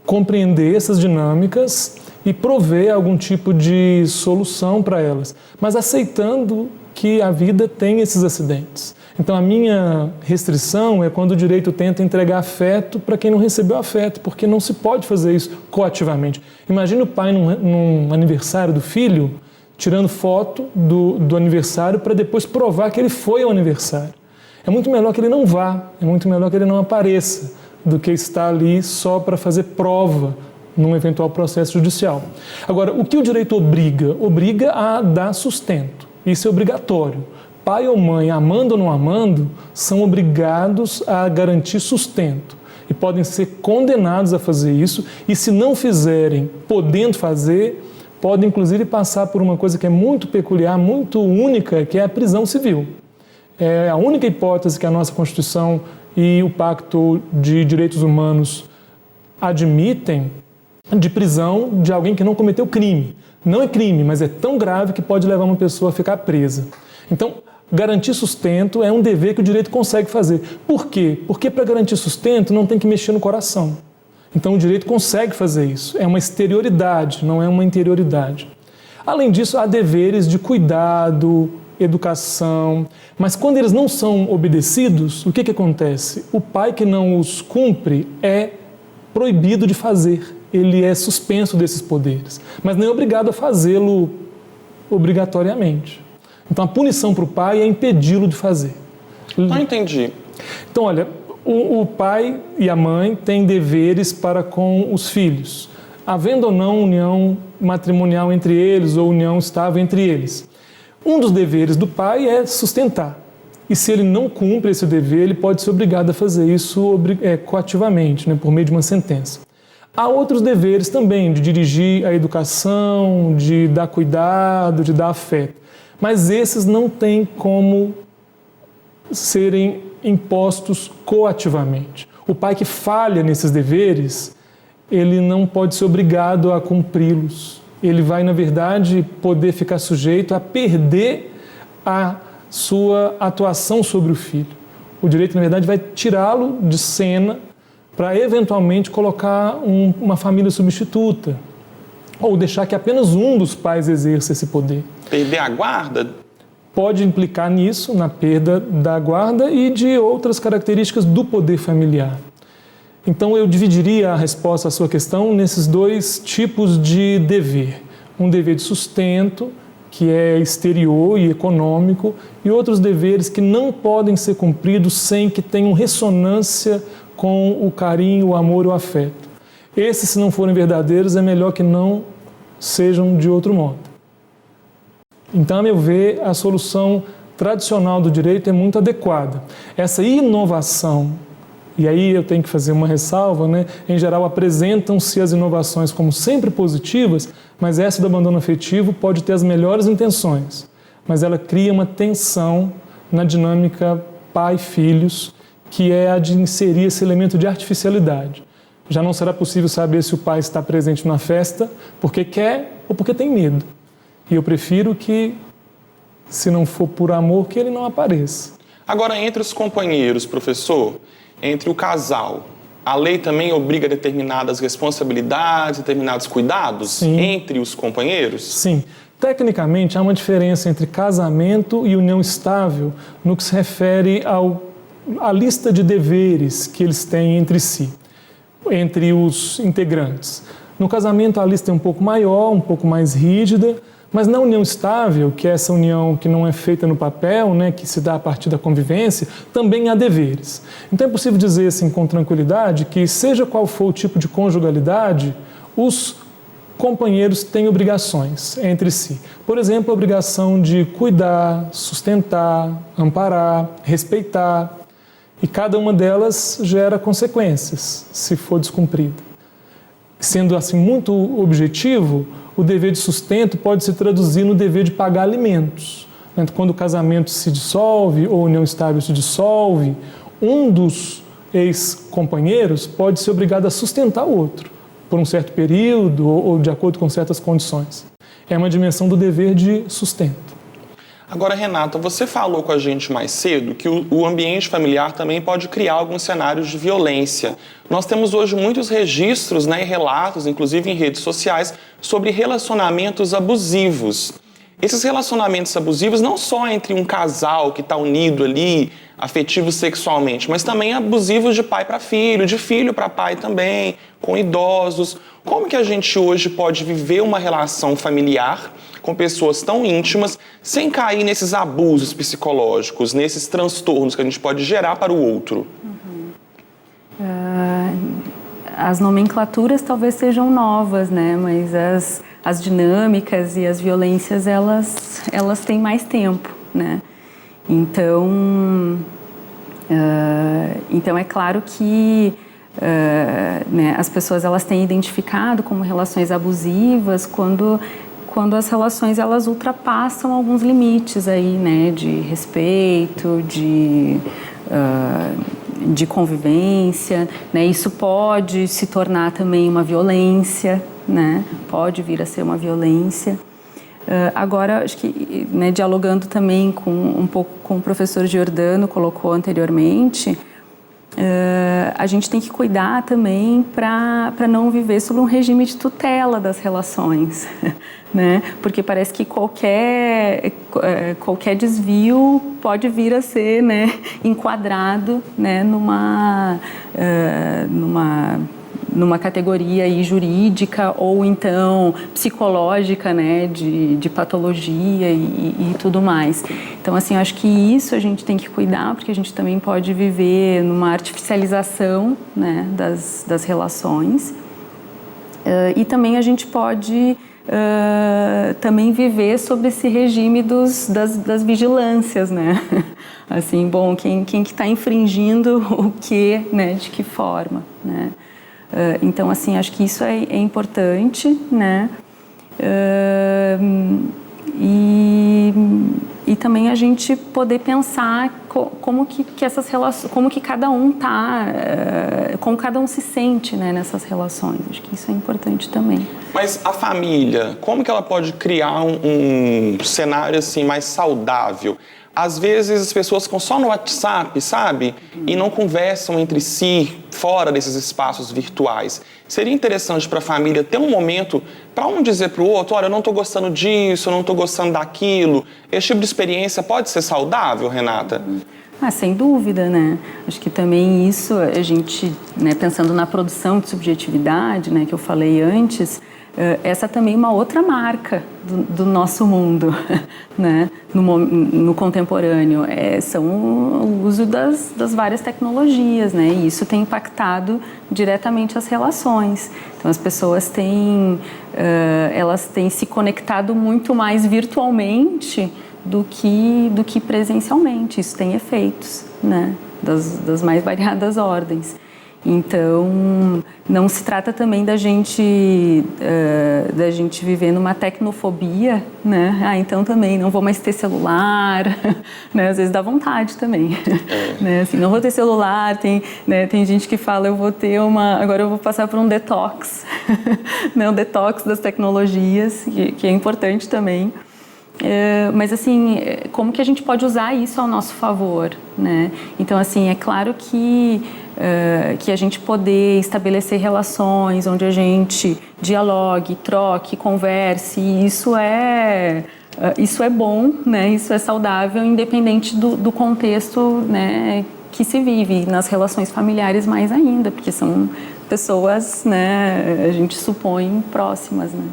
compreender essas dinâmicas e prover algum tipo de solução para elas, mas aceitando que a vida tem esses acidentes. Então, a minha restrição é quando o direito tenta entregar afeto para quem não recebeu afeto, porque não se pode fazer isso coativamente. Imagina o pai num aniversário do filho, tirando foto do aniversário para depois provar que ele foi ao aniversário. É muito melhor que ele não vá, é muito melhor que ele não apareça, do que estar ali só para fazer prova num eventual processo judicial. Agora, o que o direito obriga? Obriga a dar sustento. Isso é obrigatório. Pai ou mãe, amando ou não amando, são obrigados a garantir sustento e podem ser condenados a fazer isso, e se não fizerem, podendo fazer, podem inclusive passar por uma coisa que é muito peculiar, muito única, que é a prisão civil. É a única hipótese que a nossa Constituição e o Pacto de Direitos Humanos admitem de prisão de alguém que não cometeu crime. Não é crime, mas é tão grave que pode levar uma pessoa a ficar presa. Então, garantir sustento é um dever que o direito consegue fazer. Por quê? Porque para garantir sustento não tem que mexer no coração. Então, o direito consegue fazer isso. É uma exterioridade, não é uma interioridade. Além disso, há deveres de cuidado, educação, mas quando eles não são obedecidos, o que acontece? O pai que não os cumpre é proibido de fazer, ele é suspenso desses poderes, mas não é obrigado a fazê-lo obrigatoriamente. Então a punição para o pai é impedi-lo de fazer. Não entendi. Então, olha, o pai e a mãe têm deveres para com os filhos, havendo ou não união matrimonial entre eles ou união estável entre eles. Um dos deveres do pai é sustentar. E se ele não cumpre esse dever, ele pode ser obrigado a fazer isso coativamente, né, por meio de uma sentença. Há outros deveres também, de dirigir a educação, de dar cuidado, de dar afeto. Mas esses não têm como serem impostos coativamente. O pai que falha nesses deveres, ele não pode ser obrigado a cumpri-los. Ele vai, na verdade, poder ficar sujeito a perder a sua atuação sobre o filho. O direito, na verdade, vai tirá-lo de cena para, eventualmente, colocar uma família substituta ou deixar que apenas um dos pais exerça esse poder. Perder a guarda? Pode implicar nisso, na perda da guarda e de outras características do poder familiar. Então, eu dividiria a resposta à sua questão nesses dois tipos de dever. Um dever de sustento, que é exterior e econômico, e outros deveres que não podem ser cumpridos sem que tenham ressonância com o carinho, o amor e o afeto. Esses, se não forem verdadeiros, é melhor que não sejam de outro modo. Então, a meu ver, a solução tradicional do direito é muito adequada. Essa inovação, e aí eu tenho que fazer uma ressalva, né? Em geral apresentam-se as inovações como sempre positivas, mas essa do abandono afetivo pode ter as melhores intenções, mas ela cria uma tensão na dinâmica pai-filhos, que é a de inserir esse elemento de artificialidade. Já não será possível saber se o pai está presente na festa porque quer ou porque tem medo. E eu prefiro que, se não for por amor, que ele não apareça. Agora, entre os companheiros, professor, entre o casal, a lei também obriga determinadas responsabilidades, determinados cuidados? Sim. Entre os companheiros? Sim. Tecnicamente, há uma diferença entre casamento e união estável no que se refere ao a lista de deveres que eles têm entre si, entre os integrantes. No casamento, a lista é um pouco maior, um pouco mais rígida, mas na união estável, que é essa união que não é feita no papel, né, que se dá a partir da convivência, também há deveres. Então é possível dizer assim, com tranquilidade que, seja qual for o tipo de conjugalidade, os companheiros têm obrigações entre si. Por exemplo, a obrigação de cuidar, sustentar, amparar, respeitar, e cada uma delas gera consequências, se for descumprida. Sendo assim muito objetivo, o dever de sustento pode se traduzir no dever de pagar alimentos. Quando o casamento se dissolve ou a união estável se dissolve, um dos ex-companheiros pode ser obrigado a sustentar o outro por um certo período ou de acordo com certas condições. É uma dimensão do dever de sustento. Agora, Renata, você falou com a gente mais cedo que o ambiente familiar também pode criar alguns cenários de violência. Nós temos hoje muitos registros, né, e relatos, inclusive em redes sociais, sobre relacionamentos abusivos. Esses relacionamentos abusivos não só entre um casal que está unido ali, afetivo sexualmente, mas também abusivos de pai para filho, de filho para pai também, com idosos. Como que a gente hoje pode viver uma relação familiar com pessoas tão íntimas sem cair nesses abusos psicológicos, nesses transtornos que a gente pode gerar para o outro? As nomenclaturas talvez sejam novas, né? Mas as dinâmicas e as violências, elas têm mais tempo, né? Então é claro que né, as pessoas elas têm identificado como relações abusivas quando as relações elas ultrapassam alguns limites aí, né, de respeito, de convivência, né? Isso pode se tornar também uma violência, né? Pode vir a ser uma violência. Agora, acho que, né, dialogando também um pouco com o professor Giordano colocou anteriormente, a gente tem que cuidar também para não viver sob um regime de tutela das relações, né? Porque parece que qualquer desvio pode vir a ser, né, enquadrado, né, numa categoria aí jurídica ou então psicológica, né, de patologia e tudo mais. Então, assim, eu acho que isso a gente tem que cuidar, porque a gente também pode viver numa artificialização, né, das relações. E também a gente pode também viver sob esse regime das vigilâncias, né? Assim, bom, quem que está infringindo o que, né, de que forma, né? Então, assim, acho que isso é importante, né? E também a gente poder pensar como que essas relações, como que cada um tá, como cada um se sente, né, nessas relações. Acho que isso é importante também. Mas a família, como que ela pode criar um cenário assim mais saudável? Às vezes as pessoas ficam só no WhatsApp, sabe? E não conversam entre si fora desses espaços virtuais. Seria interessante para a família ter um momento para um dizer para o outro, olha, eu não estou gostando disso, eu não estou gostando daquilo. Esse tipo de experiência pode ser saudável, Renata? Sem dúvida, né? Acho que também isso, a gente, né, pensando na produção de subjetividade, né, que eu falei antes, essa também é uma outra marca do nosso mundo, né? No contemporâneo, são o uso das várias tecnologias, né? E isso tem impactado diretamente as relações. Então, as pessoas elas têm se conectado muito mais virtualmente do que presencialmente. Isso tem efeitos, né? Das mais variadas ordens. Então, não se trata também da gente viver numa tecnofobia, né? Então também não vou mais ter celular, né? Às vezes dá vontade também, né? Assim, não vou ter celular, tem gente que fala, agora eu vou passar por um detox, né? Um detox das tecnologias, que é importante também. Mas assim, como que a gente pode usar isso ao nosso favor, né? Então, assim, é claro que a gente poder estabelecer relações onde a gente dialogue, troque, converse, isso é bom, né? Isso é saudável, independente do contexto, né, que se vive, nas relações familiares mais ainda, porque são pessoas, né, a gente supõe próximas, né.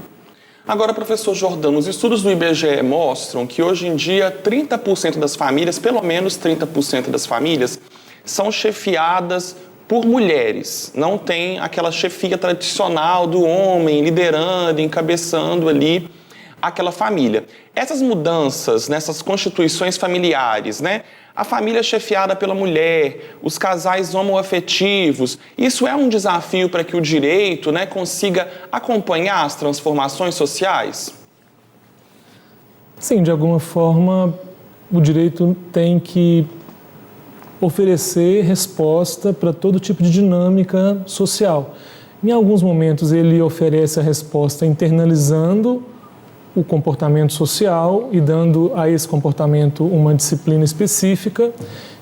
Agora, professor Jordano, os estudos do IBGE mostram que hoje em dia 30% das famílias, pelo menos 30% das famílias, são chefiadas por mulheres. Não tem aquela chefia tradicional do homem liderando, encabeçando ali aquela família. Essas mudanças nessas constituições familiares, né? A família chefiada pela mulher, os casais homoafetivos, isso é um desafio para que o direito, né, consiga acompanhar as transformações sociais? Sim, de alguma forma, o direito tem que oferecer resposta para todo tipo de dinâmica social. Em alguns momentos, ele oferece a resposta internalizando o comportamento social e dando a esse comportamento uma disciplina específica.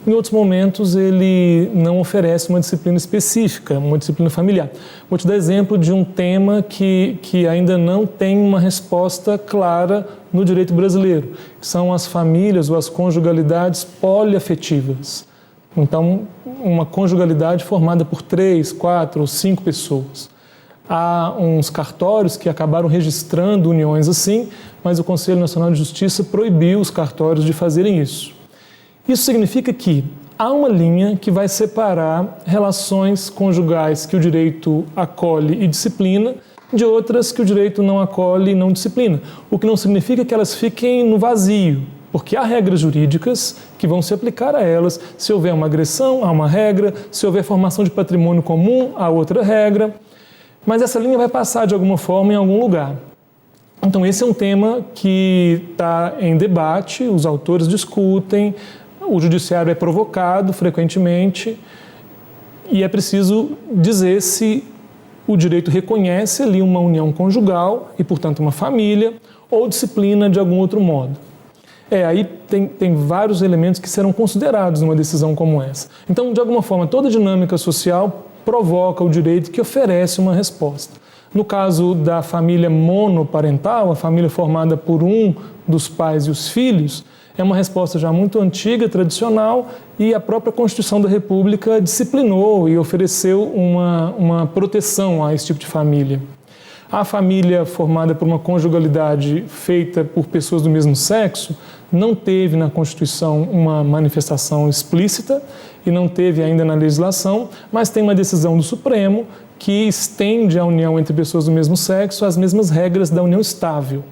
Em outros momentos, ele não oferece uma disciplina específica, uma disciplina familiar. Vou te dar exemplo de um tema que ainda não tem uma resposta clara no direito brasileiro, que são as famílias ou as conjugalidades poliafetivas. Então, uma conjugalidade formada por 3, 4 ou 5 pessoas. Há uns cartórios que acabaram registrando uniões assim, mas o Conselho Nacional de Justiça proibiu os cartórios de fazerem isso. Isso significa que há uma linha que vai separar relações conjugais que o direito acolhe e disciplina de outras que o direito não acolhe e não disciplina, o que não significa que elas fiquem no vazio, porque há regras jurídicas que vão se aplicar a elas. Se houver uma agressão, há uma regra. Se houver formação de patrimônio comum, há outra regra. Mas essa linha vai passar de alguma forma em algum lugar. Então esse é um tema que está em debate, os autores discutem, o judiciário é provocado frequentemente e é preciso dizer se o direito reconhece ali uma união conjugal e, portanto, uma família, ou disciplina de algum outro modo. Aí tem vários elementos que serão considerados numa decisão como essa. Então, de alguma forma, toda dinâmica social provoca o direito que oferece uma resposta. No caso da família monoparental, a família formada por um dos pais e os filhos, é uma resposta já muito antiga, tradicional, e a própria Constituição da República disciplinou e ofereceu uma proteção a esse tipo de família. A família formada por uma conjugalidade feita por pessoas do mesmo sexo não teve na Constituição uma manifestação explícita e não teve ainda na legislação, mas tem uma decisão do Supremo que estende a união entre pessoas do mesmo sexo às mesmas regras da união estável.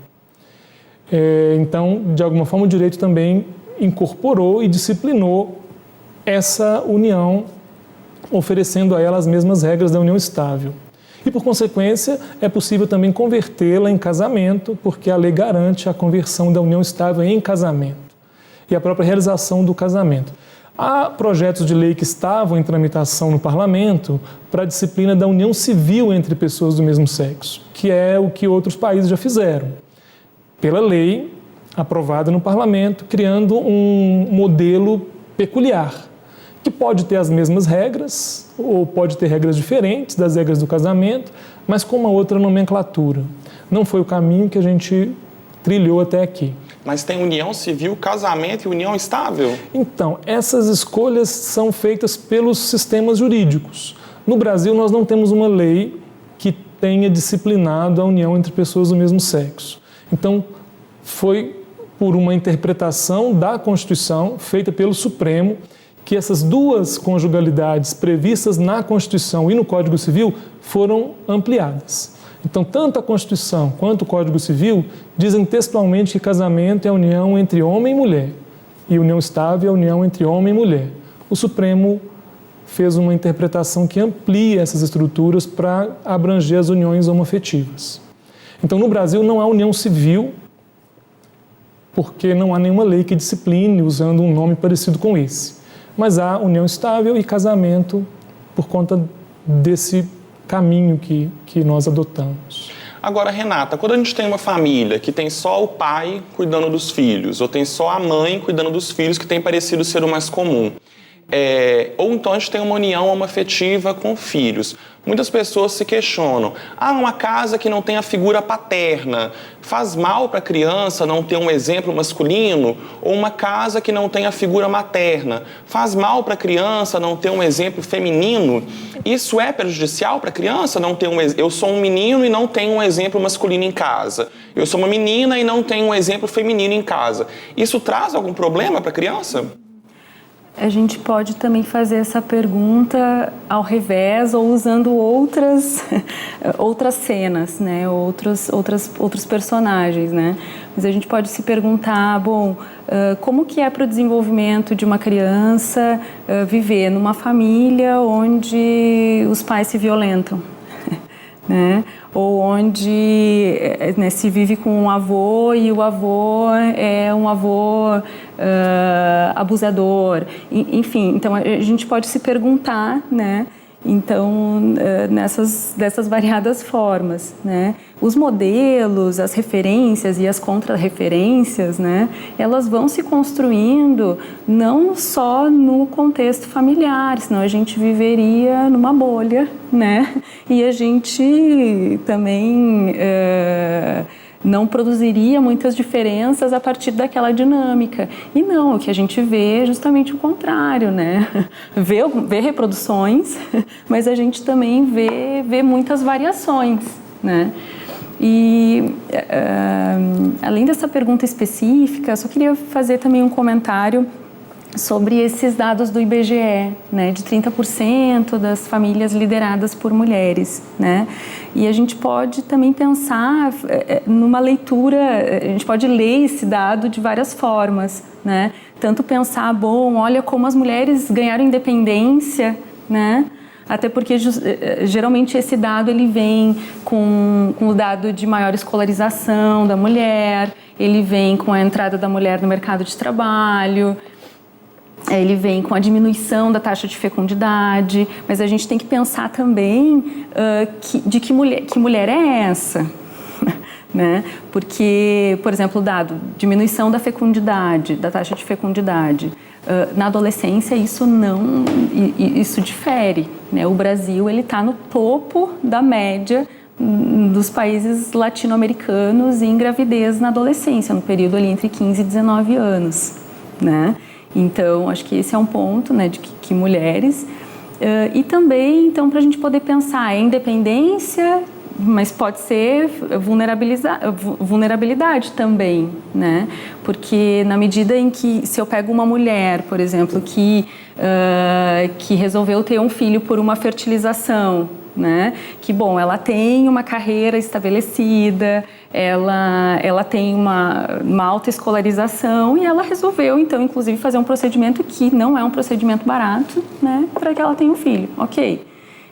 Então, de alguma forma, o direito também incorporou e disciplinou essa união, oferecendo a ela as mesmas regras da união estável. E, por consequência, é possível também convertê-la em casamento, porque a lei garante a conversão da união estável em casamento e a própria realização do casamento. Há projetos de lei que estavam em tramitação no Parlamento para a disciplina da união civil entre pessoas do mesmo sexo, que é o que outros países já fizeram, pela lei aprovada no Parlamento, criando um modelo peculiar, que pode ter as mesmas regras, ou pode ter regras diferentes das regras do casamento, mas com uma outra nomenclatura. Não foi o caminho que a gente trilhou até aqui. Mas tem união civil, casamento e união estável? Então, essas escolhas são feitas pelos sistemas jurídicos. No Brasil, nós não temos uma lei que tenha disciplinado a união entre pessoas do mesmo sexo. Então, foi por uma interpretação da Constituição, feita pelo Supremo, que essas duas conjugalidades previstas na Constituição e no Código Civil foram ampliadas. Então, tanto a Constituição quanto o Código Civil dizem textualmente que casamento é a união entre homem e mulher e união estável é a união entre homem e mulher. O Supremo fez uma interpretação que amplia essas estruturas para abranger as uniões homoafetivas. Então, no Brasil não há união civil porque não há nenhuma lei que discipline usando um nome parecido com esse. Mas há união estável e casamento por conta desse caminho que nós adotamos. Agora, Renata, quando a gente tem uma família que tem só o pai cuidando dos filhos, ou tem só a mãe cuidando dos filhos, que tem parecido ser o mais comum, ou então a gente tem uma união homoafetiva com filhos. Muitas pessoas se questionam, uma casa que não tem a figura paterna, faz mal para a criança não ter um exemplo masculino? Ou uma casa que não tem a figura materna, faz mal para a criança não ter um exemplo feminino? Isso é prejudicial para a criança não ter eu sou um menino e não tenho um exemplo masculino em casa. Eu sou uma menina e não tenho um exemplo feminino em casa. Isso traz algum problema para a criança? A gente pode também fazer essa pergunta ao revés ou usando outras cenas, né? Outros personagens, né? Mas a gente pode se perguntar, como que é para o desenvolvimento de uma criança viver numa família onde os pais se violentam? Né? Ou onde se vive com um avô e o avô é um avô abusador. Enfim, então a gente pode se perguntar, né? Então, dessas variadas formas, né? Os modelos, as referências e as contra-referências, né? Elas vão se construindo não só no contexto familiar, senão a gente viveria numa bolha, né? E a gente também não produziria muitas diferenças a partir daquela dinâmica. E não, o que a gente vê é justamente o contrário, né? Vê reproduções, mas a gente também vê muitas variações, né? E, além dessa pergunta específica, só queria fazer também um comentário sobre esses dados do IBGE, né, de 30% das famílias lideradas por mulheres, né? E a gente pode também pensar numa leitura, a gente pode ler esse dado de várias formas, né? Tanto pensar, olha como as mulheres ganharam independência, né? Até porque geralmente esse dado ele vem com o dado de maior escolarização da mulher, ele vem com a entrada da mulher no mercado de trabalho, ele vem com a diminuição da taxa de fecundidade, mas a gente tem que pensar também que mulher é essa, né? Porque, por exemplo, o dado diminuição da fecundidade, da taxa de fecundidade, na adolescência isso difere, né? O Brasil ele está no topo da média dos países latino-americanos em gravidez na adolescência, no período ali entre 15 e 19 anos, né? Então, acho que esse é um ponto, né, de que mulheres... e também, então, para a gente poder pensar em independência, mas pode ser vulnerabilidade também, né? Porque na medida em que, se eu pego uma mulher, por exemplo, que resolveu ter um filho por uma fertilização, né? Que, ela tem uma carreira estabelecida, ela tem uma alta escolarização e ela resolveu, então, inclusive, fazer um procedimento que não é um procedimento barato, né? Para que ela tenha um filho. Ok.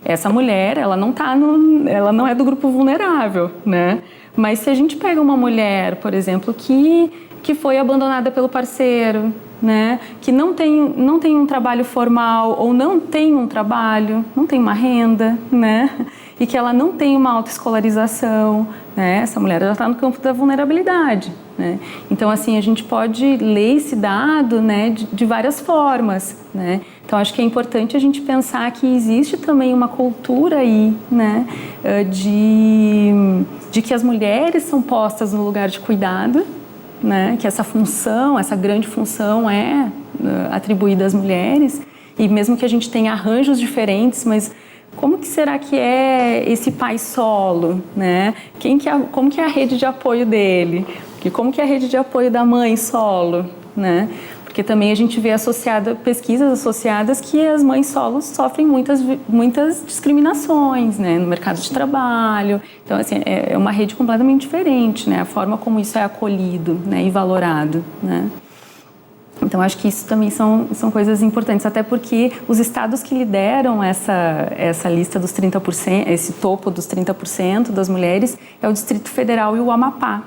Essa mulher, ela não é do grupo vulnerável, né? Mas se a gente pega uma mulher, por exemplo, que foi abandonada pelo parceiro, né? Que não tem um trabalho formal ou não tem um trabalho, não tem uma renda, né? E que ela não tem uma autoescolarização, né? Essa mulher já está no campo da vulnerabilidade, né? Então, assim, a gente pode ler esse dado, né, de várias formas, né? Então, acho que é importante a gente pensar que existe também uma cultura aí, né, de que as mulheres são postas no lugar de cuidado, né? Que essa função, essa grande função é atribuída às mulheres, e mesmo que a gente tenha arranjos diferentes, mas como que será que é esse pai solo, né? Como que é a rede de apoio dele? Como que é a rede de apoio da mãe solo, né? Porque também a gente vê pesquisas associadas que as mães solos sofrem muitas discriminações, né, no mercado de trabalho. Então, assim, é uma rede completamente diferente, né? A forma como isso é acolhido, né, e valorado, né? Então, acho que isso também são coisas importantes, até porque os estados que lideram essa lista dos 30%, esse topo dos 30% das mulheres, é o Distrito Federal e o Amapá.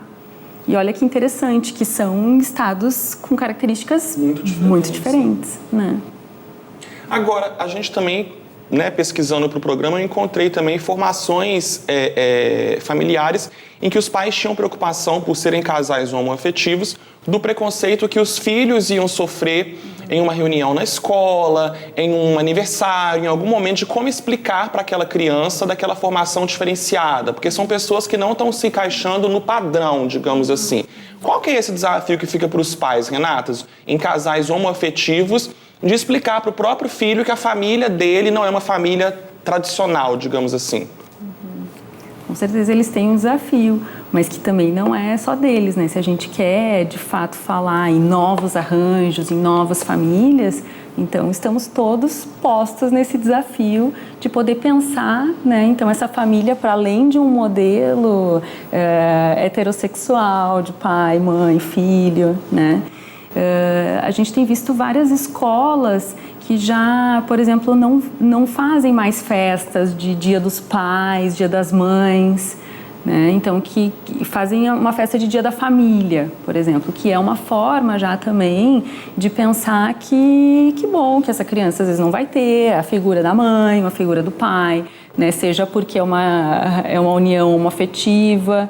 E olha que interessante, que são estados com características muito diferentes, né? Agora, a gente também, né, pesquisando para o programa, eu encontrei também informações familiares em que os pais tinham preocupação por serem casais homoafetivos, do preconceito que os filhos iam sofrer em uma reunião na escola, em um aniversário, em algum momento de como explicar para aquela criança daquela formação diferenciada, porque são pessoas que não estão se encaixando no padrão, digamos assim. Qual que é esse desafio que fica para os pais, Renata, em casais homoafetivos, de explicar para o próprio filho que a família dele não é uma família tradicional, digamos assim? Com certeza eles têm um desafio, mas que também não é só deles, né? Se a gente quer, de fato, falar em novos arranjos, em novas famílias, então estamos todos postos nesse desafio de poder pensar, né? Então essa família, para além de um modelo heterossexual, de pai, mãe, filho, né? A gente tem visto várias escolas que já, por exemplo, não fazem mais festas de Dia dos Pais, Dia das Mães, né? Então, que fazem uma festa de Dia da Família, por exemplo, que é uma forma já também de pensar que bom, que essa criança às vezes não vai ter a figura da mãe, uma figura do pai, né? Seja porque é uma união homoafetiva,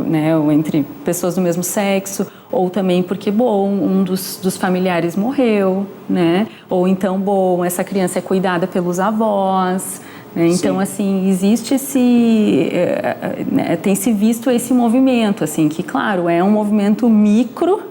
né? Ou entre pessoas do mesmo sexo, ou também porque, bom, um dos familiares morreu, né? Ou então, bom, essa criança é cuidada pelos avós, né? Então, assim, existe tem se visto esse movimento, assim, que, claro, é um movimento micro,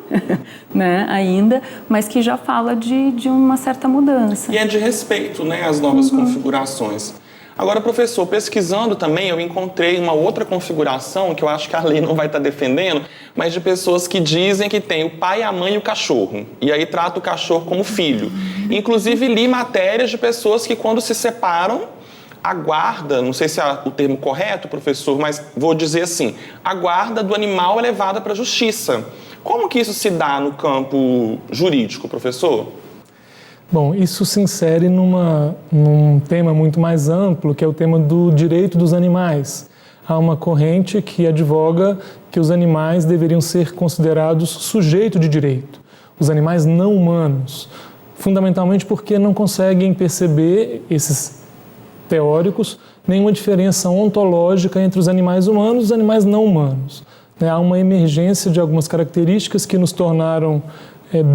né, ainda, mas que já fala de uma certa mudança. E é de respeito, né, às novas configurações. Agora, professor, pesquisando também, eu encontrei uma outra configuração que eu acho que a lei não vai estar defendendo, mas de pessoas que dizem que tem o pai, a mãe e o cachorro. E aí trata o cachorro como filho. Inclusive, li matérias de pessoas que, quando se separam, a guarda, não sei se é o termo correto, professor, mas vou dizer assim, a guarda do animal é levada para a justiça. Como que isso se dá no campo jurídico, professor? Bom, isso se insere num tema muito mais amplo, que é o tema do direito dos animais. Há uma corrente que advoga que os animais deveriam ser considerados sujeito de direito, os animais não humanos, fundamentalmente porque não conseguem perceber, esses teóricos, nenhuma diferença ontológica entre os animais humanos e os animais não humanos. Há uma emergência de algumas características que nos tornaram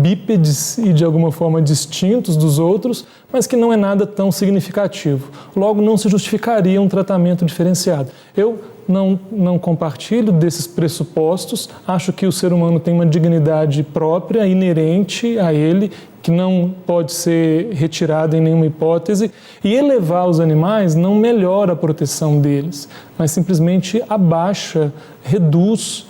bípedes e de alguma forma distintos dos outros, mas que não é nada tão significativo. Logo, não se justificaria um tratamento diferenciado. Eu não compartilho desses pressupostos, acho que o ser humano tem uma dignidade própria, inerente a ele, que não pode ser retirada em nenhuma hipótese, e elevar os animais não melhora a proteção deles, mas simplesmente abaixa, reduz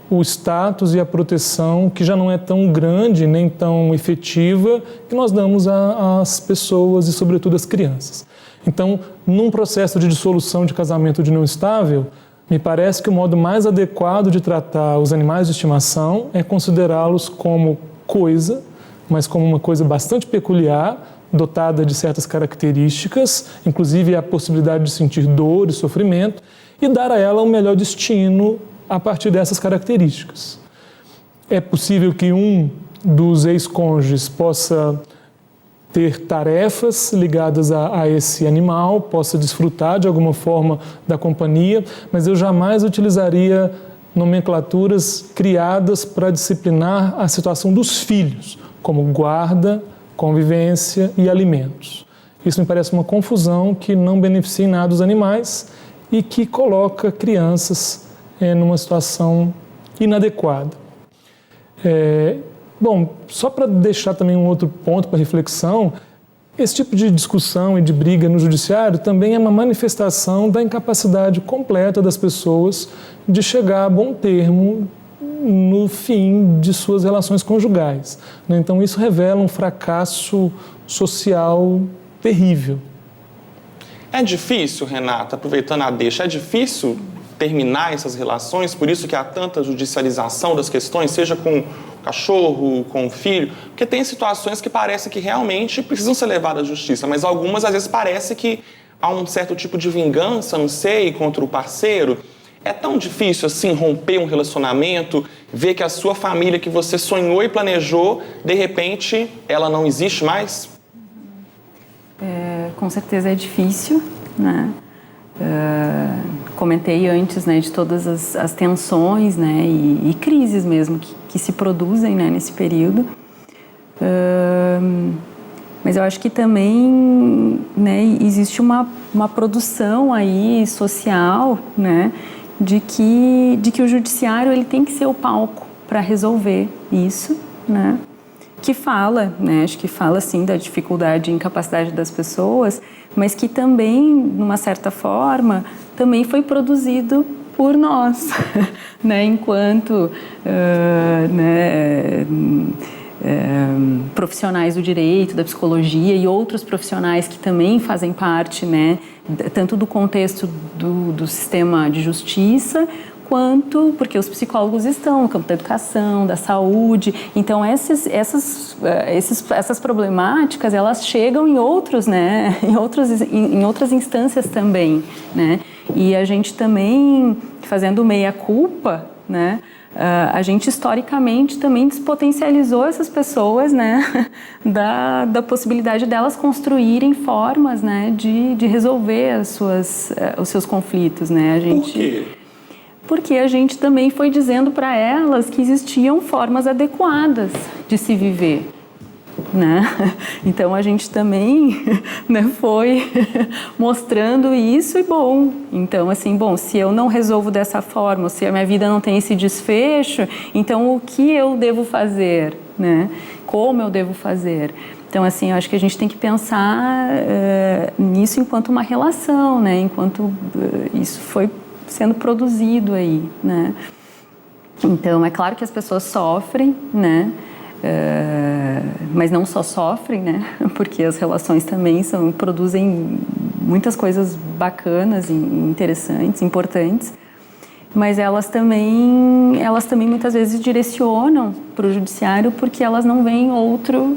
o status e a proteção, que já não é tão grande nem tão efetiva, que nós damos às pessoas e, sobretudo, às crianças. Então, num processo de dissolução de casamento de união estável, me parece que o modo mais adequado de tratar os animais de estimação é considerá-los como coisa, mas como uma coisa bastante peculiar, dotada de certas características, inclusive a possibilidade de sentir dor e sofrimento, e dar a ela um melhor destino a partir dessas características. É possível que um dos ex-cônjuges possa ter tarefas ligadas a esse animal, possa desfrutar de alguma forma da companhia, mas eu jamais utilizaria nomenclaturas criadas para disciplinar a situação dos filhos, como guarda, convivência e alimentos. Isso me parece uma confusão que não beneficia em nada os animais e que coloca crianças numa situação inadequada. Bom, só para deixar também um outro ponto para reflexão, esse tipo de discussão e de briga no judiciário também é uma manifestação da incapacidade completa das pessoas de chegar a bom termo no fim de suas relações conjugais. Então, isso revela um fracasso social terrível. É difícil, Renata, aproveitando a deixa, é difícil terminar essas relações, por isso que há tanta judicialização das questões, seja com o cachorro, com o filho, porque tem situações que parece que realmente precisam ser levadas à justiça, mas algumas às vezes parece que há um certo tipo de vingança, não sei, contra o parceiro. É tão difícil assim romper um relacionamento, ver que a sua família que você sonhou e planejou, de repente, ela não existe mais? Com certeza é difícil, né? Comentei antes, né, de todas as tensões, né, e crises mesmo que se produzem, né, nesse período. Mas eu acho que também, né, existe uma produção aí social, né, de que o judiciário ele tem que ser o palco para resolver isso, né, que fala, né, acho que fala sim da dificuldade e incapacidade das pessoas, mas que também, numa certa forma, também foi produzido por nós, né, enquanto profissionais do direito, da psicologia e outros profissionais que também fazem parte, né, tanto do contexto do sistema de justiça, quanto porque os psicólogos estão no campo da educação, da saúde. Então essas problemáticas elas chegam em outros, né, em outras instâncias também, né. E a gente também fazendo meia-culpa, né, a gente historicamente também despotencializou essas pessoas, né, da possibilidade delas construírem formas, né, de resolver os seus conflitos, né. A gente, por quê? Porque a gente também foi dizendo para elas que existiam formas adequadas de se viver, né? Então a gente também, né, foi mostrando isso e bom. Então assim, bom, se eu não resolvo dessa forma, se a minha vida não tem esse desfecho, então o que eu devo fazer, né? Como eu devo fazer? Então assim, eu acho que a gente tem que pensar nisso enquanto uma relação, né? Enquanto isso foi sendo produzido aí, né? Então é claro que as pessoas sofrem, né? Mas não só sofrem, né? Porque as relações também produzem muitas coisas bacanas, interessantes, importantes. Mas elas também muitas vezes direcionam para o judiciário porque elas não veem outro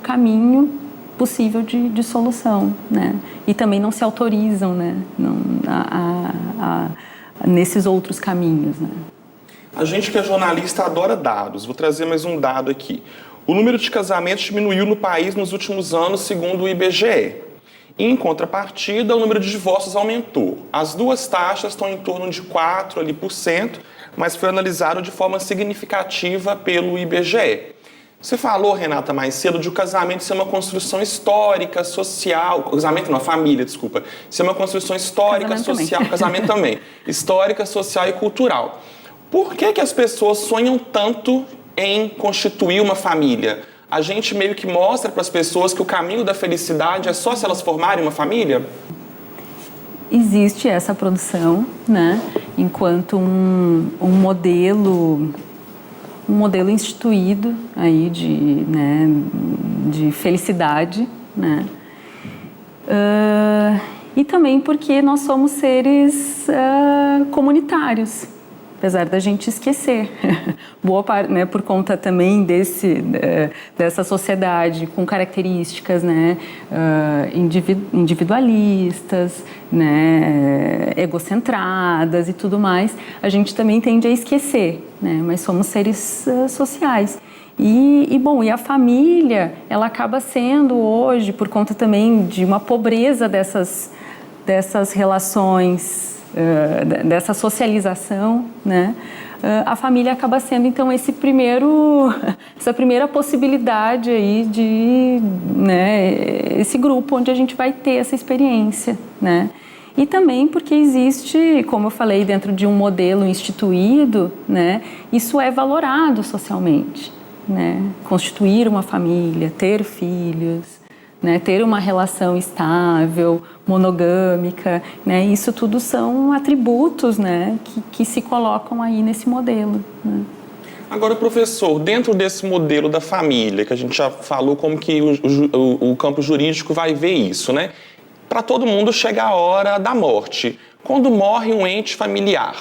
caminho possível de solução, né? E também não se autorizam, né? Nesses outros caminhos, né? A gente que é jornalista adora dados. Vou trazer mais um dado aqui. O número de casamentos diminuiu no país nos últimos anos, segundo o IBGE. Em contrapartida, o número de divórcios aumentou. As duas taxas estão em torno de 4%, mas foi analisado de forma significativa pelo IBGE. Você falou, Renata, mais cedo, de o casamento ser uma construção histórica, social... Casamento não, família, desculpa. Ser uma construção histórica, Casamento social... também. Casamento também. Histórica, social e cultural. Por que as pessoas sonham tanto em constituir uma família? A gente meio que mostra para as pessoas que o caminho da felicidade é só se elas formarem uma família? Existe essa produção, né? Enquanto um modelo instituído aí de felicidade, né? E também porque nós somos seres comunitários, apesar da gente esquecer. Boa parte, né, por conta também dessa sociedade com características, né, individualistas, né, egocentradas e tudo mais, a gente também tende a esquecer, né, mas somos seres sociais. E a família, ela acaba sendo hoje, por conta também de uma pobreza dessas relações, dessa socialização, né? A família acaba sendo então essa primeira possibilidade aí esse grupo onde a gente vai ter essa experiência, né? E também porque existe, como eu falei, dentro de um modelo instituído, né? Isso é valorado socialmente, né? Constituir uma família, ter filhos, né, ter uma relação estável, monogâmica, né, isso tudo são atributos, né, que se colocam aí nesse modelo, né. Agora, professor, dentro desse modelo da família, que a gente já falou como que o campo jurídico vai ver isso, né? Para todo mundo chega a hora da morte. Quando morre um ente familiar,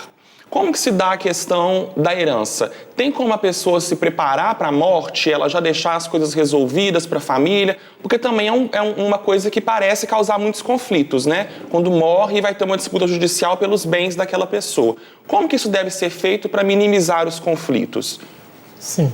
como que se dá a questão da herança? Tem como a pessoa se preparar para a morte, ela já deixar as coisas resolvidas para a família? Porque também é uma coisa que parece causar muitos conflitos, né? Quando morre, vai ter uma disputa judicial pelos bens daquela pessoa. Como que isso deve ser feito para minimizar os conflitos? Sim.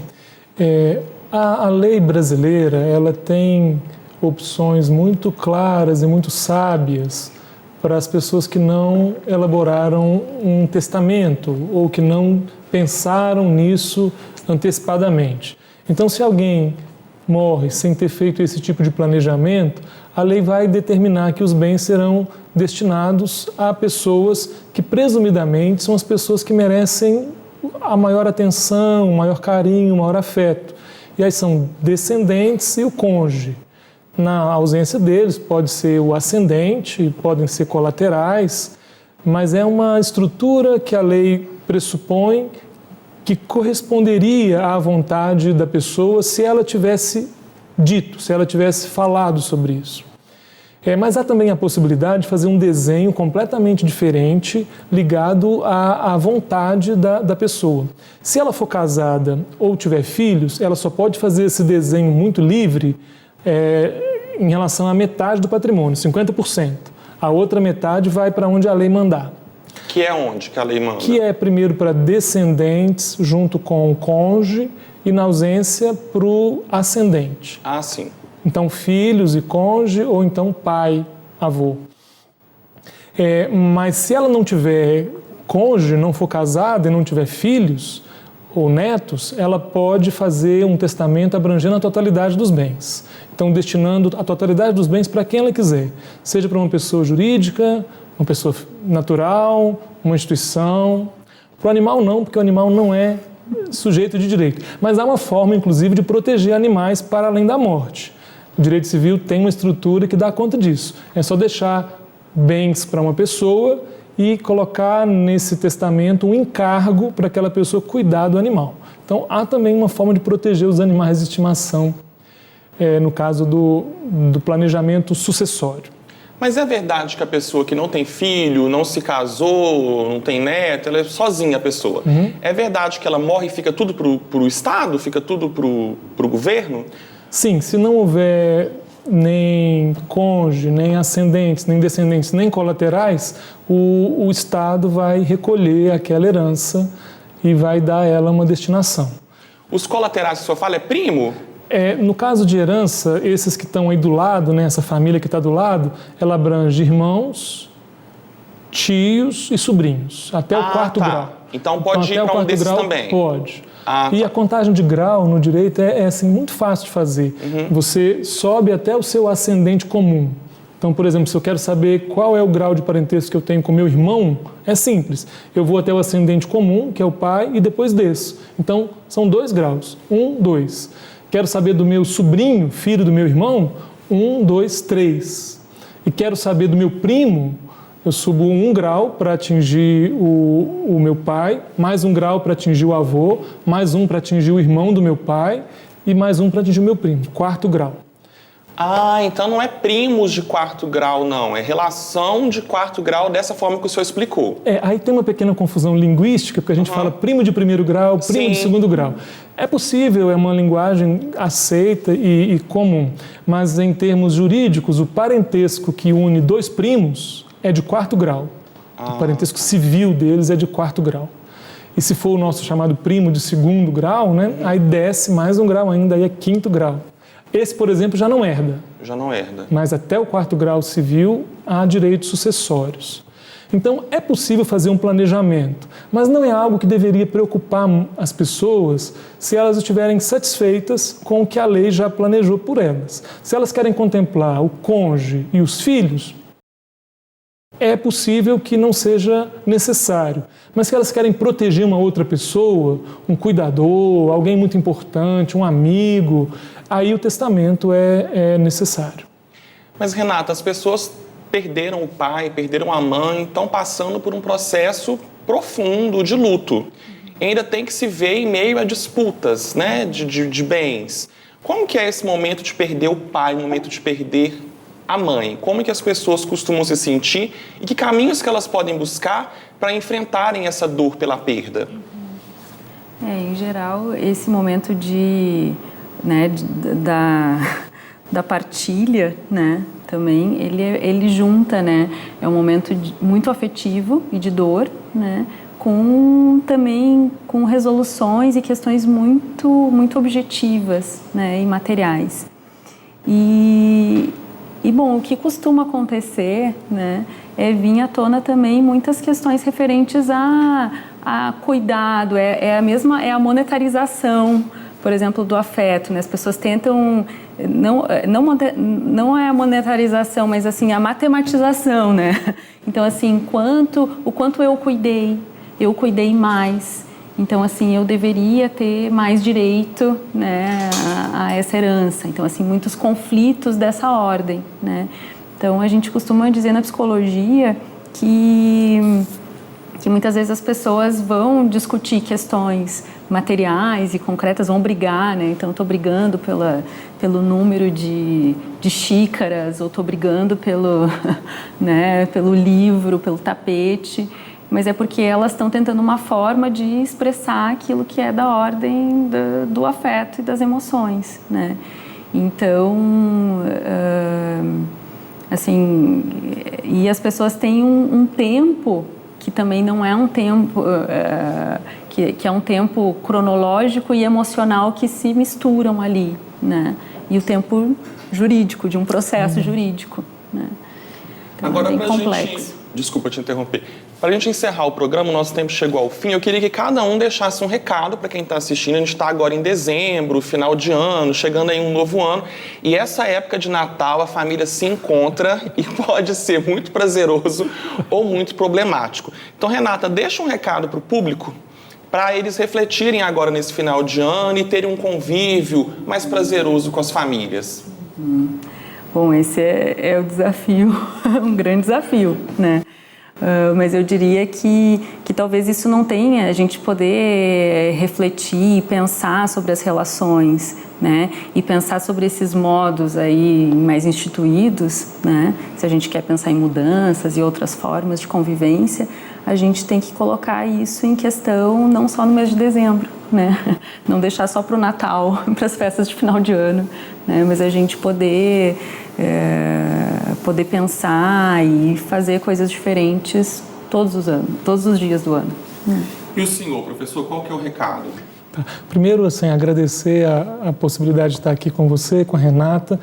A lei brasileira, ela tem opções muito claras e muito sábias para as pessoas que não elaboraram um testamento ou que não pensaram nisso antecipadamente. Então, se alguém morre sem ter feito esse tipo de planejamento, a lei vai determinar que os bens serão destinados a pessoas que presumidamente são as pessoas que merecem a maior atenção, o maior carinho, o maior afeto. E aí são descendentes e o cônjuge. Na ausência deles, pode ser o ascendente, podem ser colaterais, mas é uma estrutura que a lei pressupõe que corresponderia à vontade da pessoa se ela tivesse dito, se ela tivesse falado sobre isso. Mas há também a possibilidade de fazer um desenho completamente diferente, ligado à vontade da pessoa. Se ela for casada ou tiver filhos, ela só pode fazer esse desenho muito livre em relação à metade do patrimônio, 50%. A outra metade vai para onde a lei mandar. Que é onde que a lei manda? Que é primeiro para descendentes, junto com o cônjuge, e na ausência para o ascendente. Ah, sim. Então, filhos e cônjuge, ou então pai, avô. Mas se ela não tiver cônjuge, não for casada e não tiver filhos ou netos, ela pode fazer um testamento abrangendo a totalidade dos bens. Então, destinando a totalidade dos bens para quem ela quiser, seja para uma pessoa jurídica, uma pessoa natural, uma instituição. Para o animal não, porque o animal não é sujeito de direito. Mas há uma forma, inclusive, de proteger animais para além da morte. O direito civil tem uma estrutura que dá conta disso. É só deixar bens para uma pessoa e colocar nesse testamento um encargo para aquela pessoa cuidar do animal. Então, há também uma forma de proteger os animais de estimação, no caso do planejamento sucessório. Mas é verdade que a pessoa que não tem filho, não se casou, não tem neto, ela é sozinha a pessoa. É verdade que ela morre e fica tudo pro Estado, fica tudo pro governo? Sim, se não houver nem cônjuge, nem ascendentes, nem descendentes, nem colaterais, o Estado vai recolher aquela herança e vai dar a ela uma destinação. Os colaterais que o senhor fala é primo? No caso de herança, esses que estão aí do lado, né, essa família que está do lado, ela abrange irmãos, tios e sobrinhos, até o quarto grau. Então pode ir para um desses também? Pode. E a contagem de grau no direito é assim, muito fácil de fazer. Você sobe até o seu ascendente comum. Então, por exemplo, se eu quero saber qual é o grau de parentesco que eu tenho com meu irmão, é simples. Eu vou até o ascendente comum, que é o pai, e depois desço. Então, são 2 graus. 1, 2. Quero saber do meu sobrinho, filho do meu irmão, 1, 2, 3. E quero saber do meu primo, eu subo 1 grau para atingir o meu pai, mais 1 grau para atingir o avô, mais 1 para atingir o irmão do meu pai e mais 1 para atingir o meu primo, 4º grau. Ah, então não é primos de 4º grau, não. É relação de 4º grau dessa forma que o senhor explicou. Aí tem uma pequena confusão linguística, porque a gente fala primo de 1º grau, primo de 2º grau. É possível, é uma linguagem aceita e comum, mas em termos jurídicos, o parentesco que une 2 primos é de 4º grau. O parentesco civil deles é de 4º grau. E se for o nosso chamado primo de 2º grau, né, aí desce mais 1 grau ainda, aí é 5º grau. Esse, por exemplo, já não herda. Já não herda. Mas até o 4º grau civil há direitos sucessórios. Então, é possível fazer um planejamento, mas não é algo que deveria preocupar as pessoas se elas estiverem satisfeitas com o que a lei já planejou por elas. Se elas querem contemplar o cônjuge e os filhos, é possível que não seja necessário. Mas se elas querem proteger uma outra pessoa, um cuidador, alguém muito importante, um amigo, aí o testamento é necessário. Mas, Renata, as pessoas perderam o pai, perderam a mãe, estão passando por um processo profundo de luto. E ainda tem que se ver em meio a disputas, né, de bens. Como que é esse momento de perder o pai, o momento de perder a mãe? Como que as pessoas costumam se sentir e que caminhos que elas podem buscar para enfrentarem essa dor pela perda? Em geral, esse momento da partilha, né, também, ele junta, né, é um momento muito afetivo e de dor, né, também com resoluções e questões muito, muito objetivas, né, e materiais. E bom, o que costuma acontecer, né, é vir à tona também muitas questões referentes a cuidado, é a monetarização, por exemplo, do afeto, né? As pessoas tentam, não é a monetarização, mas assim, a matematização, né? Então, assim, o quanto eu cuidei mais. Então, assim, eu deveria ter mais direito, né, a essa herança. Então, assim, muitos conflitos dessa ordem, né? Então, a gente costuma dizer na psicologia que muitas vezes as pessoas vão discutir questões materiais e concretas, vão brigar, né? Então, estou brigando pelo número de xícaras, ou estou brigando né, pelo livro, pelo tapete, mas é porque elas estão tentando uma forma de expressar aquilo que é da ordem do afeto e das emoções, né? Então, assim, e as pessoas têm um tempo que também não é um tempo, que é um tempo cronológico e emocional que se misturam ali, né? E o tempo jurídico, de um processo jurídico, né? Então, agora, é bem pra complexo. gente... Desculpa te interromper. Para a gente encerrar o programa, o nosso tempo chegou ao fim. Eu queria que cada um deixasse um recado para quem está assistindo. A gente está agora em dezembro, final de ano, chegando aí um novo ano. E essa época de Natal, a família se encontra e pode ser muito prazeroso ou muito problemático. Então, Renata, deixa um recado para o público, para eles refletirem agora nesse final de ano e terem um convívio mais prazeroso com as famílias. Bom, esse é o desafio, um grande desafio, né? Mas eu diria que talvez isso não tenha, a gente poder refletir, pensar sobre as relações, né? E pensar sobre esses modos aí mais instituídos, né? Se a gente quer pensar em mudanças e outras formas de convivência, a gente tem que colocar isso em questão não só no mês de dezembro, né? Não deixar só para o Natal, para as festas de final de ano, né? Mas a gente poder pensar e fazer coisas diferentes todos os anos, todos os dias do ano. E o senhor, professor, qual que é o recado? Tá. Primeiro, assim, agradecer a possibilidade de estar aqui com você, com a Renata.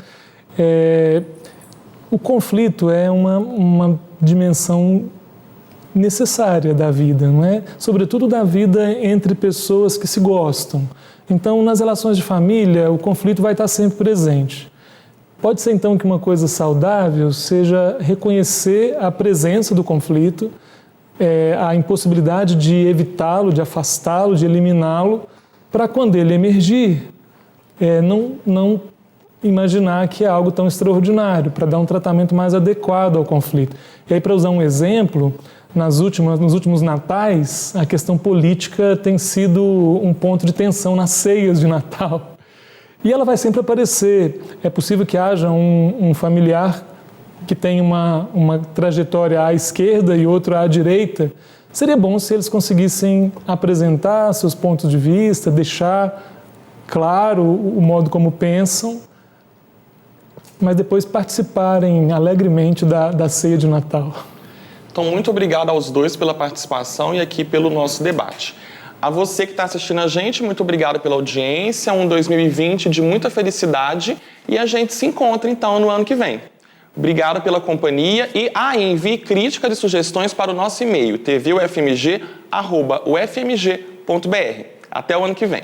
O conflito é uma dimensão necessária da vida, não é? Sobretudo da vida entre pessoas que se gostam. Então, nas relações de família, o conflito vai estar sempre presente. Pode ser, então, que uma coisa saudável seja reconhecer a presença do conflito, a impossibilidade de evitá-lo, de afastá-lo, de eliminá-lo, para quando ele emergir, não imaginar que é algo tão extraordinário, para dar um tratamento mais adequado ao conflito. E aí, para usar um exemplo, nos últimos natais, a questão política tem sido um ponto de tensão nas ceias de Natal. E ela vai sempre aparecer. É possível que haja um familiar que tem uma trajetória à esquerda e outro à direita. Seria bom se eles conseguissem apresentar seus pontos de vista, deixar claro o modo como pensam, mas depois participarem alegremente da ceia de Natal. Então, muito obrigado aos dois pela participação e aqui pelo nosso debate. A você que está assistindo a gente, muito obrigado pela audiência, um 2020 de muita felicidade e a gente se encontra então no ano que vem. Obrigado pela companhia e envie críticas e sugestões para o nosso e-mail tvufmg@ufmg.br. Até o ano que vem.